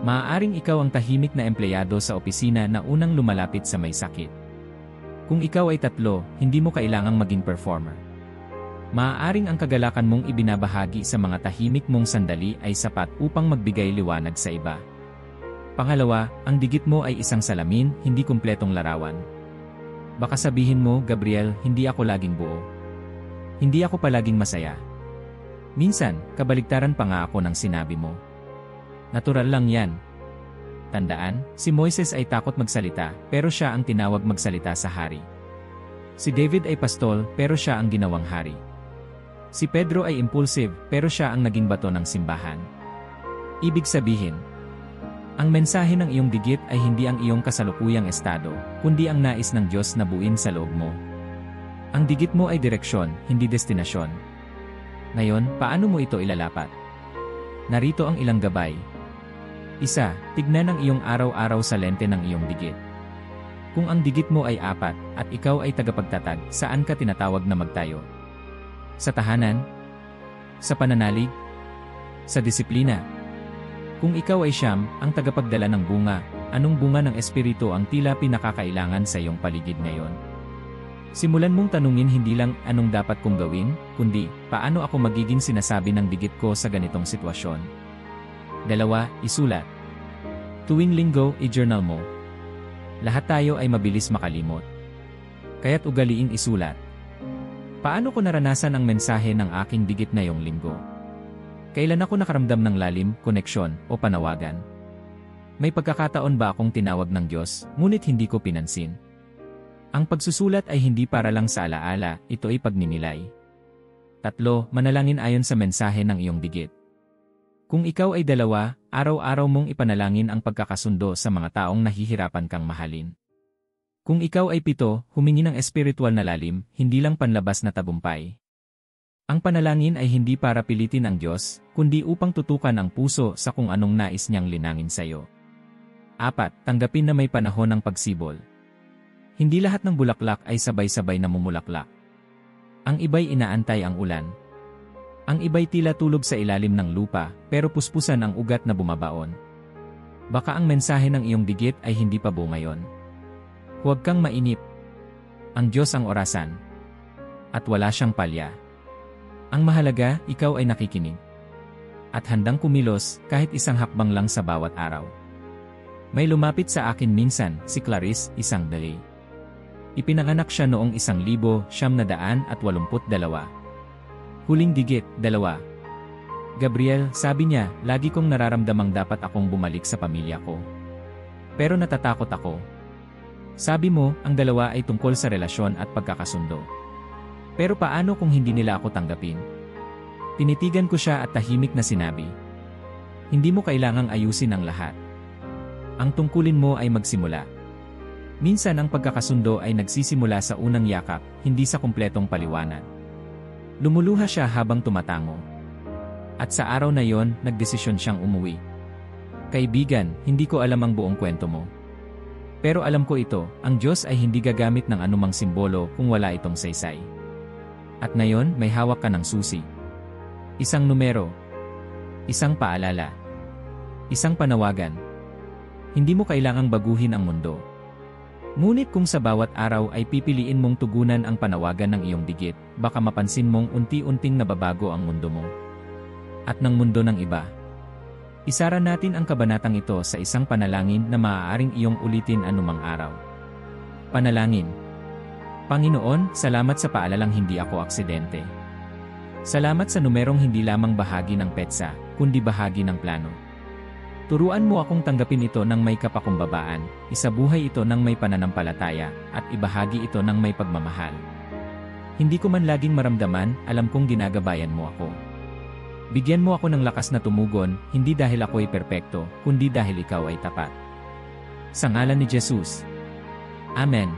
Maaaring ikaw ang tahimik na empleyado sa opisina na unang lumalapit sa may sakit. Kung ikaw ay 3, hindi mo kailangang maging performer. Maaaring ang kagalakan mong ibinabahagi sa mga tahimik mong sandali ay sapat upang magbigay liwanag sa iba. Pangalawa, ang digit mo ay isang salamin, hindi kumpletong larawan. Baka sabihin mo, Gabriel, hindi ako laging buo. Hindi ako palaging masaya. Minsan, kabaligtaran pa nga ako ng sinabi mo. Natural lang yan. Tandaan, si Moises ay takot magsalita, pero siya ang tinawag magsalita sa hari. Si David ay pastol, pero siya ang ginawang hari. Si Pedro ay impulsive, pero siya ang naging bato ng simbahan. Ibig sabihin, ang mensahe ng iyong digit ay hindi ang iyong kasalukuyang estado, kundi ang nais ng Diyos na buuin sa loob mo. Ang digit mo ay direksyon, hindi destinasyon. Ngayon, paano mo ito ilalapat? Narito ang ilang gabay. 1. Tignan ang iyong araw-araw sa lente ng iyong digit. Kung ang digit mo ay 4, at ikaw ay tagapagtatag, saan ka tinatawag na magtayo? Sa tahanan? Sa pananalig? Sa disiplina? Kung ikaw ay 9, ang tagapagdala ng bunga, anong bunga ng espiritu ang tila pinakakailangan sa iyong paligid ngayon? Simulan mong tanungin hindi lang anong dapat kong gawin, kundi paano ako magiging sinasabi ng digit ko sa ganitong sitwasyon. 2. Isulat. Tuwing linggo, i-journal mo. Lahat tayo ay mabilis makalimot. Kaya't ugaliing isulat. Paano ko naranasan ang mensahe ng aking digit ngayong linggo? Kailan ako nakaramdam ng lalim, koneksyon, o panawagan? May pagkakataon ba akong tinawag ng Diyos, ngunit hindi ko pinansin? Ang pagsusulat ay hindi para lang sa alaala, ito ay pagninilay. 3. Manalangin ayon sa mensahe ng iyong digit. Kung ikaw ay 2, araw-araw mong ipanalangin ang pagkakasundo sa mga taong nahihirapan kang mahalin. Kung ikaw ay 7, humingi ng espiritual na lalim, hindi lang panlabas na tagumpay. Ang panalangin ay hindi para pilitin ang Diyos, kundi upang tutukan ang puso sa kung anong nais niyang linangin sa iyo. 4. Tanggapin na may panahon ng pagsibol. Hindi lahat ng bulaklak ay sabay-sabay na mumulaklak. Ang iba'y inaantay ang ulan. Ang iba'y tila tulog sa ilalim ng lupa, pero puspusan ang ugat na bumabaon. Baka ang mensahe ng iyong digit ay hindi pa buo ngayon. Huwag kang mainip. Ang Diyos ang orasan. At wala siyang palya. Ang mahalaga, ikaw ay nakikinig. At handang kumilos, kahit isang hakbang lang sa bawat araw. May lumapit sa akin minsan, si Clarice, isang dali. Ipinanganak siya noong 1982. Huling digit, 2. Gabriel, sabi niya, lagi kong nararamdamang dapat akong bumalik sa pamilya ko. Pero natatakot ako. Sabi mo, ang 2 ay tungkol sa relasyon at pagkakasundo. Pero paano kung hindi nila ako tanggapin? Tinitigan ko siya at tahimik na sinabi. Hindi mo kailangang ayusin ang lahat. Ang tungkulin mo ay magsimula. Minsan ang pagkakasundo ay nagsisimula sa unang yakap, hindi sa kumpletong paliwanag. Lumuluha siya habang tumatango. At sa araw na yon, nagdesisyon siyang umuwi. Kaibigan, hindi ko alam ang buong kwento mo. Pero alam ko ito, ang Diyos ay hindi gagamit ng anumang simbolo kung wala itong saysay. At ngayon, may hawak ka ng susi. Isang numero. Isang paalala. Isang panawagan. Hindi mo kailangang baguhin ang mundo. Ngunit kung sa bawat araw ay pipiliin mong tugunan ang panawagan ng iyong digit, baka mapansin mong unti-unting nababago ang mundo mo. At ng mundo ng iba. Isara natin ang kabanatang ito sa isang panalangin na maaaring iyong ulitin anumang araw. Panalangin. Panginoon, salamat sa paalalang hindi ako aksidente. Salamat sa numerong hindi lamang bahagi ng petsa, kundi bahagi ng plano. Turuan mo akong tanggapin ito ng may kapakumbabaan, isabuhay ito ng may pananampalataya, at ibahagi ito ng may pagmamahal. Hindi ko man laging maramdaman, alam kong ginagabayan mo ako. Bigyan mo ako ng lakas na tumugon, hindi dahil ako ay perpekto, kundi dahil ikaw ay tapat. Sa ngalan ni Jesus. Amen.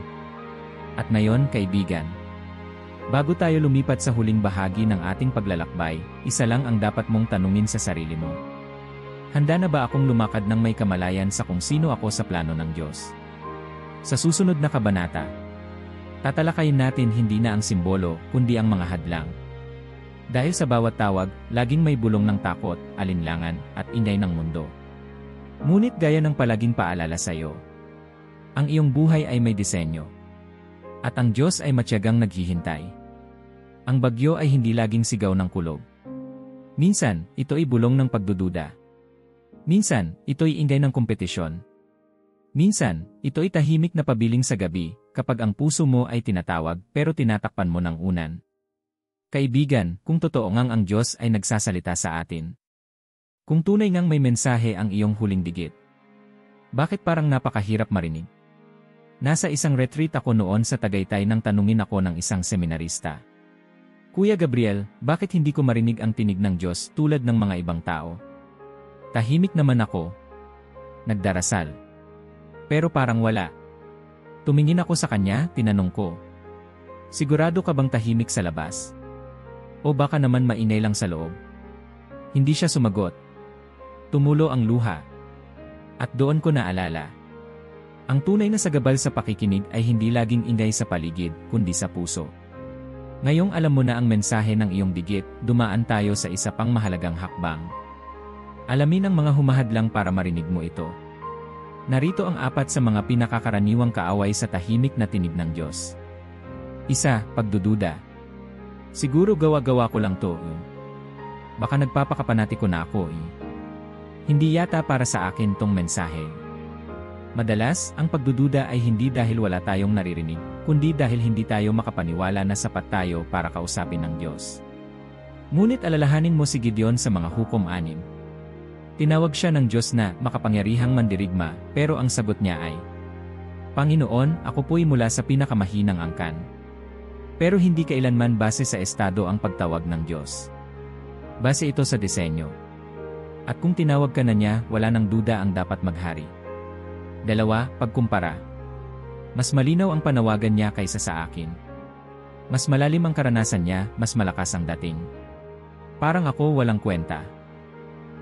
At ngayon, kaibigan. Bago tayo lumipat sa huling bahagi ng ating paglalakbay, isa lang ang dapat mong tanungin sa sarili mo. Handa na ba akong lumakad ng may kamalayan sa kung sino ako sa plano ng Diyos? Sa susunod na kabanata, tatalakayin natin hindi na ang simbolo, kundi ang mga hadlang. Dahil sa bawat tawag, laging may bulong ng takot, alinlangan, at ingay ng mundo. Ngunit gaya ng palaging paalala sa iyo, ang iyong buhay ay may disenyo. At ang Diyos ay matiyagang naghihintay. Ang bagyo ay hindi laging sigaw ng kulog. Minsan, ito ay bulong ng pagdududa. Minsan, ito'y ingay ng kompetisyon. Minsan, ito'y tahimik na pabiling sa gabi, kapag ang puso mo ay tinatawag pero tinatakpan mo ng unan. Kaibigan, kung totoo ngang ang Diyos ay nagsasalita sa atin. Kung tunay ngang may mensahe ang iyong huling digit. Bakit parang napakahirap marinig? Nasa isang retreat ako noon sa Tagaytay nang tanungin ako ng isang seminarista. Kuya Gabriel, bakit hindi ko marinig ang tinig ng Diyos tulad ng mga ibang tao? Tahimik naman ako. Nagdarasal. Pero parang wala. Tumingin ako sa kanya, tinanong ko. Sigurado ka bang tahimik sa labas? O baka naman maingay lang sa loob? Hindi siya sumagot. Tumulo ang luha. At doon ko naalala. Ang tunay na sagabal sa pakikinig ay hindi laging ingay sa paligid, kundi sa puso. Ngayong alam mo na ang mensahe ng iyong digit, dumaan tayo sa isa pang mahalagang hakbang. Alamin ang mga humahadlang para marinig mo ito. Narito ang 4 sa mga pinakakaraniwang kaaway sa tahimik na tinig ng Diyos. 1. Pagdududa. Siguro gawa-gawa ko lang to. Baka nagpapakapanatiko na ako. Hindi yata para sa akin tong mensahe. Madalas, ang pagdududa ay hindi dahil wala tayong naririnig, kundi dahil hindi tayo makapaniwala na sapat tayo para kausapin ng Diyos. Ngunit alalahanin mo si Gideon sa mga Hukom 6. Tinawag siya ng Diyos na makapangyarihang mandirigma, pero ang sagot niya ay, Panginoon, ako po'y mula sa pinakamahinang angkan. Pero hindi kailanman base sa estado ang pagtawag ng Diyos. Base ito sa disenyo. At kung tinawag ka na niya, wala nang duda ang dapat maghari. 2. Pagkumpara. Mas malinaw ang panawagan niya kaysa sa akin. Mas malalim ang karanasan niya, mas malakas ang dating. Parang ako walang kwenta.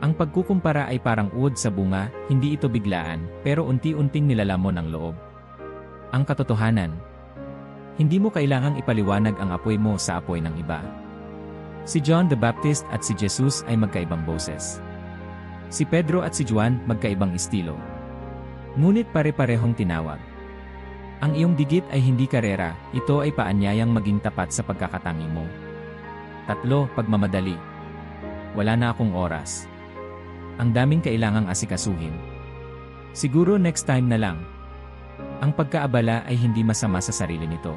Ang pagkukumpara ay parang uod sa bunga, hindi ito biglaan, pero unti-unting nilalamon ang loob. Ang katotohanan. Hindi mo kailangang ipaliwanag ang apoy mo sa apoy ng iba. Si John the Baptist at si Jesus ay magkaibang boses. Si Pedro at si Juan magkaibang estilo. Ngunit pare-parehong tinawag. Ang iyong digit ay hindi karera, ito ay paanyayang maging tapat sa pagkakatangi mo. 3. Pagmamadali. Wala na akong oras. Ang daming kailangang asikasuhin. Siguro next time na lang. Ang pagkaabala ay hindi masama sa sarili nito.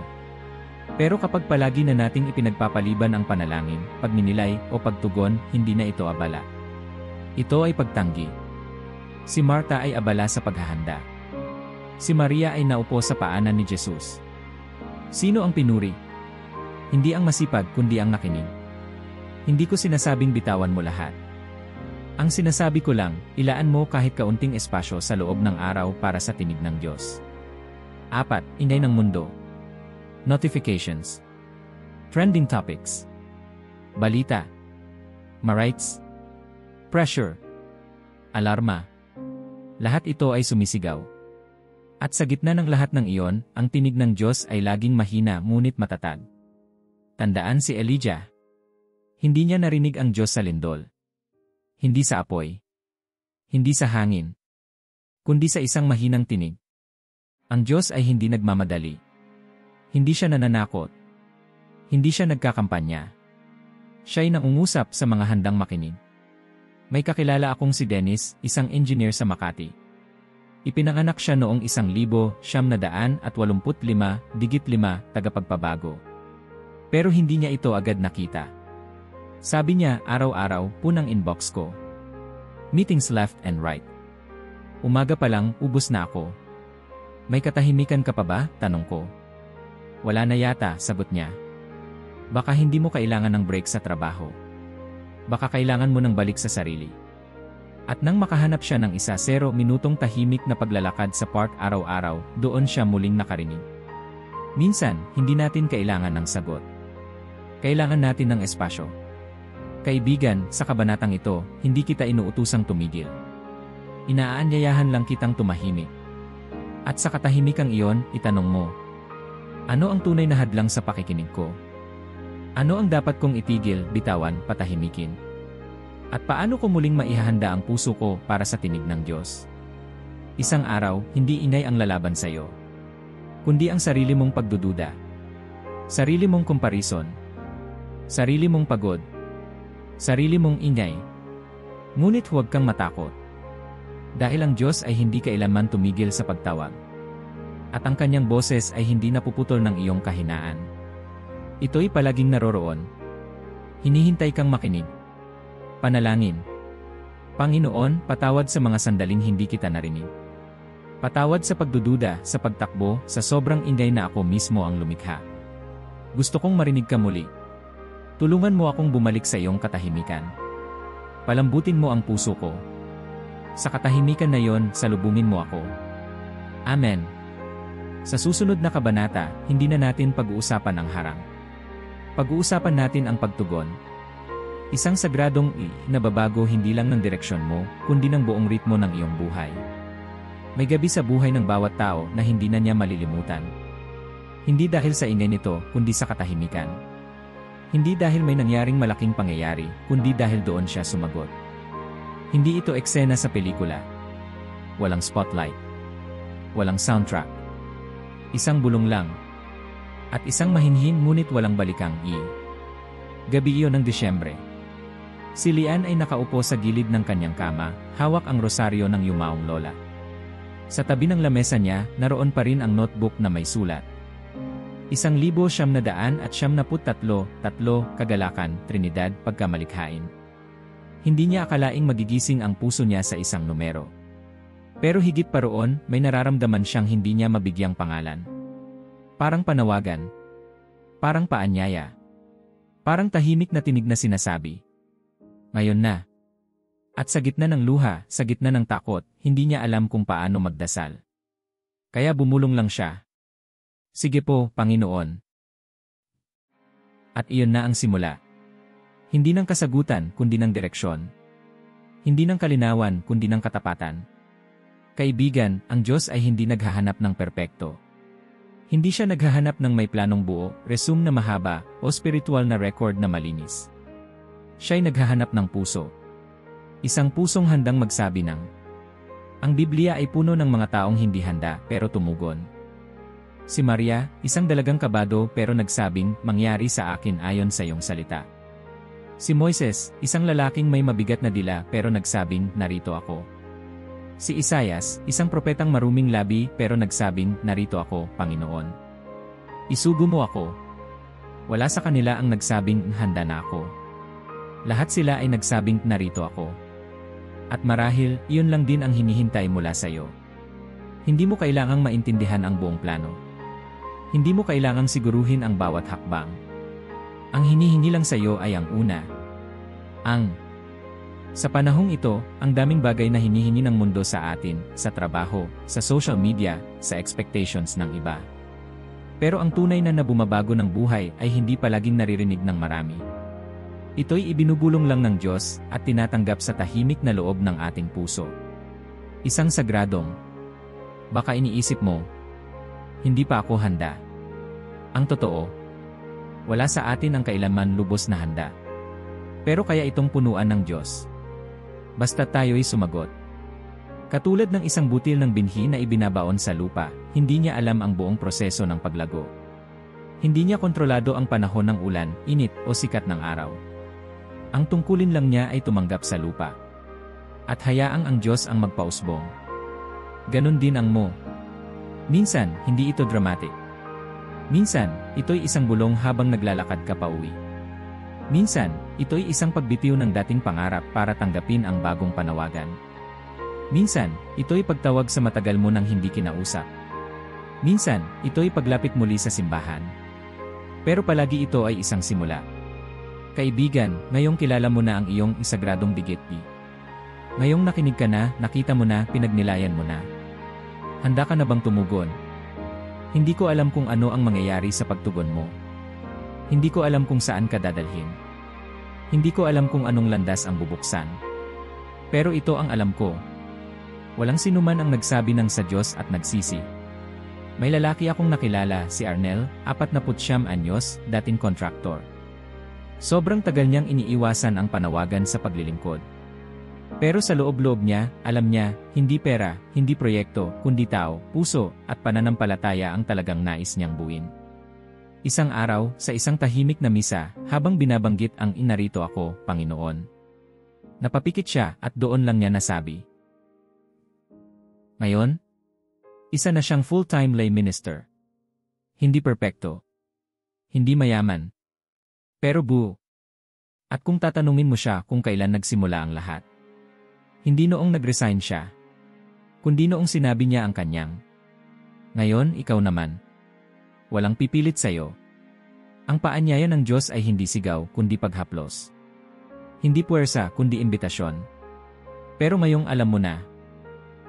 Pero kapag palagi na nating ipinagpapaliban ang panalangin, pagninilay o pagtugon, hindi na ito abala. Ito ay pagtanggi. Si Martha ay abala sa paghahanda. Si Maria ay naupo sa paanan ni Jesus. Sino ang pinuri? Hindi ang masipag kundi ang nakinig. Hindi ko sinasabing bitawan mo lahat. Ang sinasabi ko lang, ilaan mo kahit kaunting espasyo sa loob ng araw para sa tinig ng Diyos. 4. Ingay ng mundo. Notifications. Trending topics. Balita. Marites. Pressure. Alarma. Lahat ito ay sumisigaw. At sa gitna ng lahat ng iyon, ang tinig ng Diyos ay laging mahina ngunit matatag. Tandaan si Elijah. Hindi niya narinig ang Diyos sa lindol. Hindi sa apoy. Hindi sa hangin. Kundi sa isang mahinang tinig. Ang Diyos ay hindi nagmamadali. Hindi siya nananakot. Hindi siya nagkakampanya. Siya'y nangungusap sa mga handang makinig. May kakilala akong si Dennis, isang engineer sa Makati. Ipinanganak siya noong 1985, tagapagpabago. Pero hindi niya ito agad nakita. Sabi niya, araw-araw, punang inbox ko. Meetings left and right. Umaga pa lang, ubos na ako. May katahimikan ka pa ba? Tanong ko. Wala na yata, sagot niya. Baka hindi mo kailangan ng break sa trabaho. Baka kailangan mo ng balik sa sarili. At nang makahanap siya ng 0 minutong tahimik na paglalakad sa park araw-araw, doon siya muling nakarinig. Minsan, hindi natin kailangan ng sagot. Kailangan natin ng espasyo. Kaibigan, sa kabanatang ito, hindi kita inuutusang tumigil. Inaanyayahan lang kitang tumahimik. At sa katahimikang iyon, itanong mo, ano ang tunay na hadlang sa pakikinig ko? Ano ang dapat kong itigil, bitawan, patahimikin? At paano ko muling maihahanda ang puso ko para sa tinig ng Diyos? Isang araw, hindi ingay ang lalaban sa iyo, kundi ang sarili mong pagdududa. Sarili mong comparison. Sarili mong pagod. Sarili mong ingay. Ngunit huwag kang matakot. Dahil ang Diyos ay hindi kailanman tumigil sa pagtawag. At ang kanyang boses ay hindi napuputol ng iyong kahinaan. Ito'y palaging naroroon. Hinihintay kang makinig. Panalangin. Panginoon, patawad sa mga sandaling hindi kita narinig. Patawad sa pagdududa, sa pagtakbo, sa sobrang ingay na ako mismo ang lumikha. Gusto kong marinig ka muli. Tulungan mo akong bumalik sa iyong katahimikan. Palambutin mo ang puso ko. Sa katahimikan na yon, salubungin mo ako. Amen. Sa susunod na kabanata, hindi na natin pag-uusapan ang harang. Pag-uusapan natin ang pagtugon. Isang sagradong nababago hindi lang ng direksyon mo, kundi ng buong ritmo ng iyong buhay. May gabi sa buhay ng bawat tao na hindi na niya malilimutan. Hindi dahil sa ingay nito, kundi sa katahimikan. Hindi dahil may nangyaring malaking pangyayari, kundi dahil doon siya sumagot. Hindi ito eksena sa pelikula. Walang spotlight. Walang soundtrack. Isang bulong lang. At isang mahinhin ngunit walang balikang gabi iyon ng Disyembre. Si Lian ay nakaupo sa gilid ng kanyang kama, hawak ang rosaryo ng yumaong lola. Sa tabi ng lamesa niya, naroon pa rin ang notebook na may sulat. 1973, Kagalakan, Trinidad, pagkamalikhain. Hindi niya akalaing magigising ang puso niya sa isang numero. Pero higit pa roon, may nararamdaman siyang hindi niya mabigyang pangalan. Parang panawagan. Parang paanyaya. Parang tahimik na tinig na sinasabi. Ngayon na. At sa gitna ng luha, sa gitna ng takot, hindi niya alam kung paano magdasal. Kaya bumulong lang siya. Sige po, Panginoon. At iyon na ang simula. Hindi ng kasagutan, kundi ng direksyon. Hindi ng kalinawan, kundi ng katapatan. Kaibigan, ang Diyos ay hindi naghahanap ng perpekto. Hindi siya naghahanap ng may planong buo, resume na mahaba, o spiritual na record na malinis. Siya'y naghahanap ng puso. Isang pusong handang magsabi ng, ang Biblia ay puno ng mga taong hindi handa pero tumugon. Si Maria, isang dalagang kabado pero nagsabing, mangyari sa akin ayon sa iyong salita. Si Moises, isang lalaking may mabigat na dila pero nagsabing, narito ako. Si Isaias, isang propetang maruming labi pero nagsabing, narito ako, Panginoon. Isugo mo ako. Wala sa kanila ang nagsabing, handa na ako. Lahat sila ay nagsabing, narito ako. At marahil, iyon lang din ang hinihintay mula sa iyo. Hindi mo kailangang maintindihan ang buong plano. Hindi mo kailangang siguruhin ang bawat hakbang. Ang hinihingi lang sa iyo ay ang una. Sa panahong ito, ang daming bagay na hinihingi ng mundo sa atin, sa trabaho, sa social media, sa expectations ng iba. Pero ang tunay na nabumabago ng buhay ay hindi palaging naririnig ng marami. Ito'y ibinubulong lang ng Diyos at tinatanggap sa tahimik na loob ng ating puso. Isang sagradong, baka iniisip mo, hindi pa ako handa. Ang totoo, wala sa atin ang kailanman lubos na handa. Pero kaya itong punuan ng Diyos. Basta tayo'y sumagot. Katulad ng isang butil ng binhi na ibinabaon sa lupa, hindi niya alam ang buong proseso ng paglago. Hindi niya kontrolado ang panahon ng ulan, init o sikat ng araw. Ang tungkulin lang niya ay tumanggap sa lupa. At hayaang ang Diyos ang magpausbong. Ganon din ang mo. Minsan, hindi ito dramatic. Minsan, ito'y isang bulong habang naglalakad ka pauwi. Minsan, ito'y isang pagbitiw ng dating pangarap para tanggapin ang bagong panawagan. Minsan, ito'y pagtawag sa matagal mo nang hindi kinausap. Minsan, ito'y paglapit muli sa simbahan. Pero palagi ito ay isang simula. Kaibigan, ngayong kilala mo na ang iyong isagradong bigeti. Ngayong nakinig ka na, nakita mo na, pinagnilayan mo na. Handa ka na bang tumugon? Hindi ko alam kung ano ang mangyayari sa pagtugon mo. Hindi ko alam kung saan ka dadalhin. Hindi ko alam kung anong landas ang bubuksan. Pero ito ang alam ko. Walang sinuman ang nagsabi ng sa Diyos at nagsisi. May lalaki akong nakilala, si Arnel, 49 anyos, dating kontraktor. Sobrang tagal niyang iniiwasan ang panawagan sa paglilingkod. Pero sa loob-loob niya, alam niya, hindi pera, hindi proyekto, kundi tao, puso, at pananampalataya ang talagang nais niyang buuin. Isang araw, sa isang tahimik na misa, habang binabanggit ang inarito ako, Panginoon. Napapikit siya at doon lang niya nasabi. Ngayon, isa na siyang full-time lay minister. Hindi perpekto. Hindi mayaman. Pero buo. At kung tatanungin mo siya kung kailan nagsimula ang lahat. Hindi noong nag-resign siya. kundi noong sinabi niya ang kanyang. Ngayon, ikaw naman. Walang pipilit sa'yo. Ang paanyaya ng Diyos ay hindi sigaw, kundi paghaplos. Hindi puwersa, kundi imbitasyon. Pero ngayong alam mo na.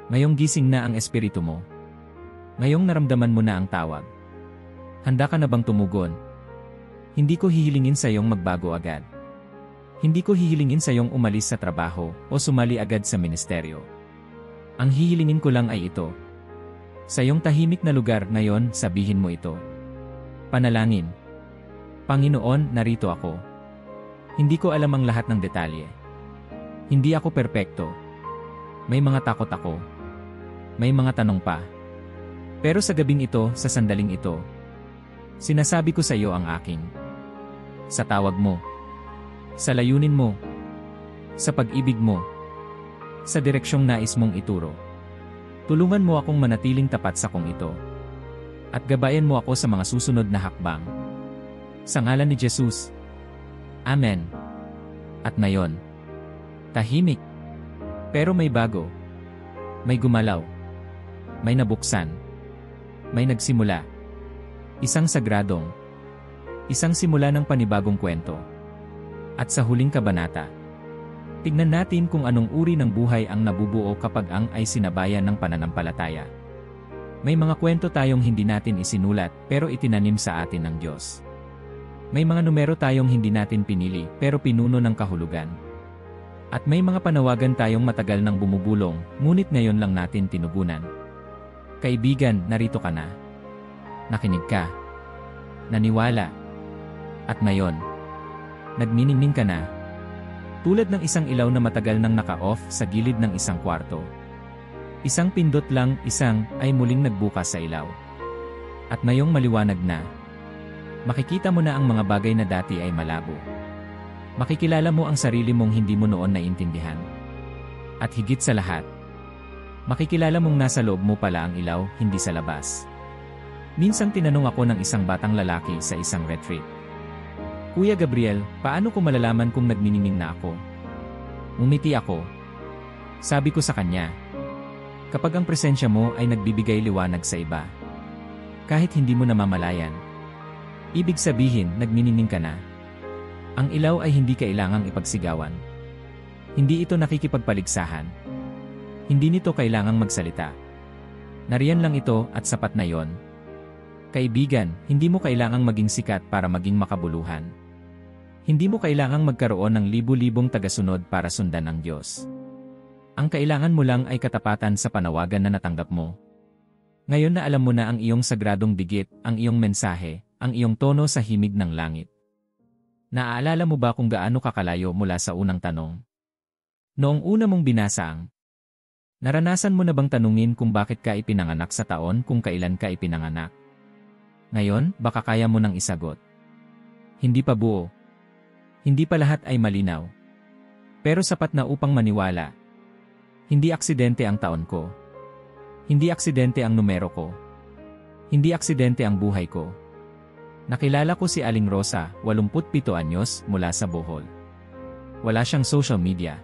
Ngayong gising na ang espiritu mo. Ngayong naramdaman mo na ang tawag. Handa ka na bang tumugon? Hindi ko hihilingin sa iyong magbago agad. Hindi ko hihilingin sa iyong umalis sa trabaho o sumali agad sa ministeryo. Ang hihilingin ko lang ay ito. Sa iyong tahimik na lugar ngayon, sabihin mo ito. Panalangin. Panginoon, narito ako. Hindi ko alam ang lahat ng detalye. Hindi ako perpekto. May mga takot ako. May mga tanong pa. Pero sa gabing ito, sa sandaling ito, sinasabi ko sa iyo ang aking. Sa tawag mo. Sa layunin mo. Sa pag-ibig mo. Sa direksyong nais mong ituro. Tulungan mo akong manatiling tapat sa kong ito. At gabayan mo ako sa mga susunod na hakbang. Sa ngalan ni Jesus. Amen. At ngayon, tahimik. Pero may bago. May gumalaw. May nabuksan. May nagsimula. Isang sagradong. Isang simula ng panibagong kwento. At sa huling kabanata, tignan natin kung anong uri ng buhay ang nabubuo kapag ang ay sinabayan ng pananampalataya. May mga kwento tayong hindi natin isinulat pero itinanim sa atin ng Diyos. May mga numero tayong hindi natin pinili pero pinuno ng kahulugan. At may mga panawagan tayong matagal nang bumubulong, ngunit ngayon lang natin tinugunan. Kaibigan, narito ka na. Nakinig ka. Naniwala. At ngayon, nagniningning ka na. Tulad ng isang ilaw na matagal nang naka-off sa gilid ng isang kwarto. Isang pindot lang, isang, ay muling nagbukas sa ilaw. At ngayong maliwanag na. Makikita mo na ang mga bagay na dati ay malabo. Makikilala mo ang sarili mong hindi mo noon naiintindihan. At higit sa lahat, makikilala mong nasa loob mo pala ang ilaw, hindi sa labas. Minsan tinanong ako ng isang batang lalaki sa isang retreat. Kuya Gabriel, paano ko malalaman kung nagniningning na ako? Ngumiti ako. Sabi ko sa kanya, kapag ang presensya mo ay nagbibigay liwanag sa iba, kahit hindi mo namamalayan, ibig sabihin, nagniningning ka na. Ang ilaw ay hindi kailangang ipagsigawan. Hindi ito nakikipagpaligsahan. Hindi nito kailangang magsalita. Nariyan lang ito at sapat na yon. Kaibigan, hindi mo kailangang maging sikat para maging makabuluhan. Hindi mo kailangang magkaroon ng libu-libong tagasunod para sundan ang Diyos. Ang kailangan mo lang ay katapatan sa panawagan na natanggap mo. Ngayon na alam mo na ang iyong sagradong digit, ang iyong mensahe, ang iyong tono sa himig ng langit. Naaalala mo ba kung gaano kakalayo mula sa unang tanong? Noong una mong binasa ang, naranasan mo na bang tanungin kung bakit ka ipinanganak sa taon kung kailan ka ipinanganak? Ngayon, baka kaya mo nang isagot. Hindi pa buo. Hindi pa lahat ay malinaw. Pero sapat na upang maniwala. Hindi aksidente ang taon ko. Hindi aksidente ang numero ko. Hindi aksidente ang buhay ko. Nakilala ko si Aling Rosa, 87 anyos, mula sa Bohol. Wala siyang social media.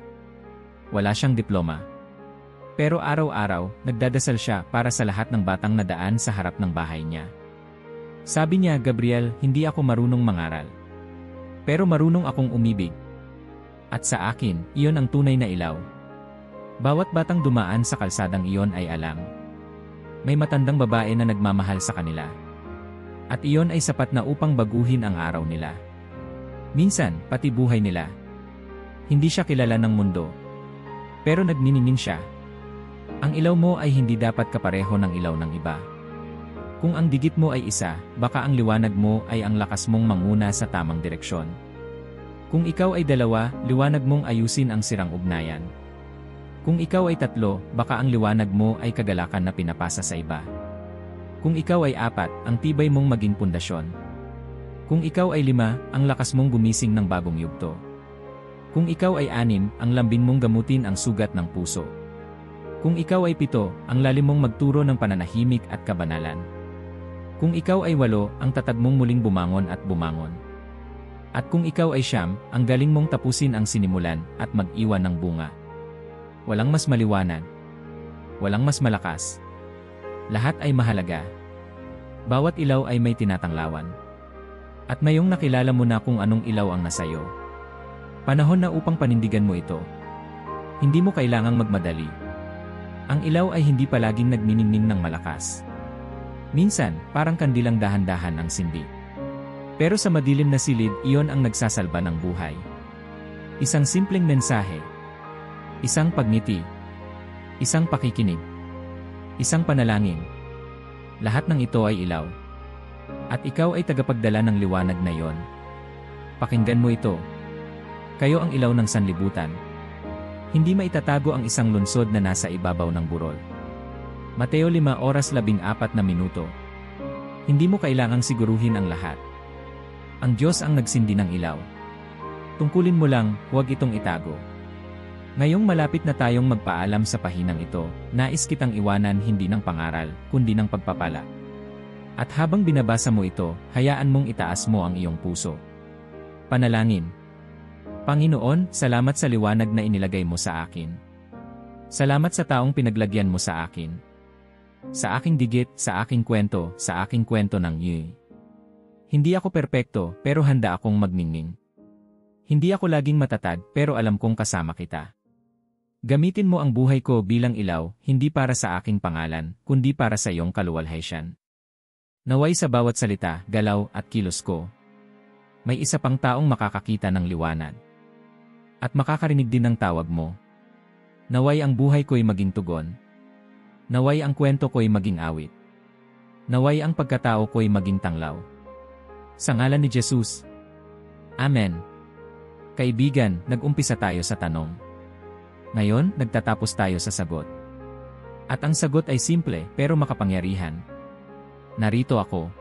Wala siyang diploma. Pero araw-araw, nagdadasal siya para sa lahat ng batang nadaan sa harap ng bahay niya. Sabi niya, Gabriel, hindi ako marunong mangaral. Pero marunong akong umibig. At sa akin, iyon ang tunay na ilaw. Bawat batang dumaan sa kalsadang iyon ay alam. May matandang babae na nagmamahal sa kanila. At iyon ay sapat na upang baguhin ang araw nila. Minsan, pati buhay nila. Hindi siya kilala ng mundo. Pero nagniningning siya. Ang ilaw mo ay hindi dapat kapareho ng ilaw ng iba. Kung ang digit mo ay isa, baka ang liwanag mo ay ang lakas mong manguna sa tamang direksyon. Kung ikaw ay dalawa, liwanag mong ayusin ang sirang ugnayan. Kung ikaw ay tatlo, baka ang liwanag mo ay kagalakan na pinapasa sa iba. Kung ikaw ay apat, ang tibay mong maging pundasyon. Kung ikaw ay 5, ang lakas mong gumising ng bagong yugto. Kung ikaw ay 6, ang lambing mong gamutin ang sugat ng puso. Kung ikaw ay 7, ang lalim mong magturo ng pananahimik at kabanalan. Kung ikaw ay 8, ang tatag mong muling bumangon at bumangon. At kung ikaw ay 9, ang galing mong tapusin ang sinimulan at mag-iwan ng bunga. Walang mas maliwanag. Walang mas malakas. Lahat ay mahalaga. Bawat ilaw ay may tinatanglawan. At ngayong nakilala mo na kung anong ilaw ang nasayo, panahon na upang panindigan mo ito. Hindi mo kailangang magmadali. Ang ilaw ay hindi palaging nagniningning ng malakas. Minsan, parang kandilang dahan-dahan ang sindi. Pero sa madilim na silid, iyon ang nagsasalba ng buhay. Isang simpleng mensahe. Isang pagngiti. Isang pakikinig. Isang panalangin. Lahat ng ito ay ilaw. At ikaw ay tagapagdala ng liwanag na iyon. Pakinggan mo ito. Kayo ang ilaw ng sanlibutan. Hindi maitatago ang isang lungsod na nasa ibabaw ng burol. Mateo 5:14. Hindi mo kailangang siguruhin ang lahat. Ang Diyos ang nagsindi ng ilaw. Tungkulin mo lang, huwag itong itago. Ngayong malapit na tayong magpaalam sa pahinang ito, nais kitang iwanan hindi ng pangaral, kundi ng pagpapala. At habang binabasa mo ito, hayaan mong itaas mo ang iyong puso. Panalangin. Panginoon, salamat sa liwanag na inilagay mo sa akin. Salamat sa taong pinaglagyan mo sa akin. Sa aking digit, sa aking kwento ng iyo. Hindi ako perpekto, pero handa akong magningning. Hindi ako laging matatag, pero alam kong kasama kita. Gamitin mo ang buhay ko bilang ilaw, hindi para sa aking pangalan, kundi para sa iyong kaluwalhatian. Naway sa bawat salita, galaw, at kilos ko, may isa pang taong makakakita ng liwanag. At makakarinig din ng tawag mo. Naway ang buhay ko'y maging tugon. Naway ang kwento ko'y maging awit. Naway ang pagkatao ko'y maging tanglaw. Sa ngalan ni Jesus. Amen. Kaibigan, nag-umpisa tayo sa tanong. Ngayon, nagtatapos tayo sa sagot. At ang sagot ay simple, pero makapangyarihan. Narito ako.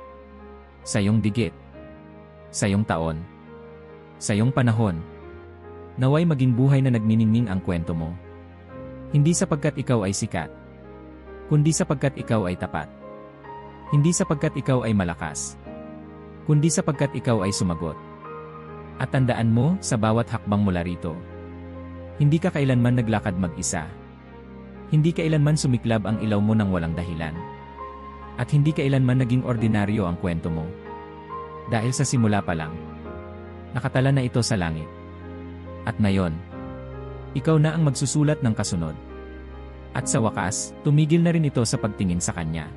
Sa iyong digit. Sa iyong taon. Sa iyong panahon. Naway maging buhay na nagniningning ang kwento mo. Hindi sapagkat ikaw ay sikat. Kundi sapagkat ikaw ay tapat. Hindi sapagkat ikaw ay malakas. Kundi sapagkat ikaw ay sumagot. At tandaan mo, sa bawat hakbang mula rito, hindi ka kailanman naglakad mag-isa. Hindi kailanman sumiklab ang ilaw mo ng walang dahilan. At hindi kailanman naging ordinaryo ang kwento mo. Dahil sa simula pa lang, nakatala na ito sa langit. At ngayon, ikaw na ang magsusulat ng kasunod. At sa wakas, tumigil na rin ito sa pagtingin sa Kanya.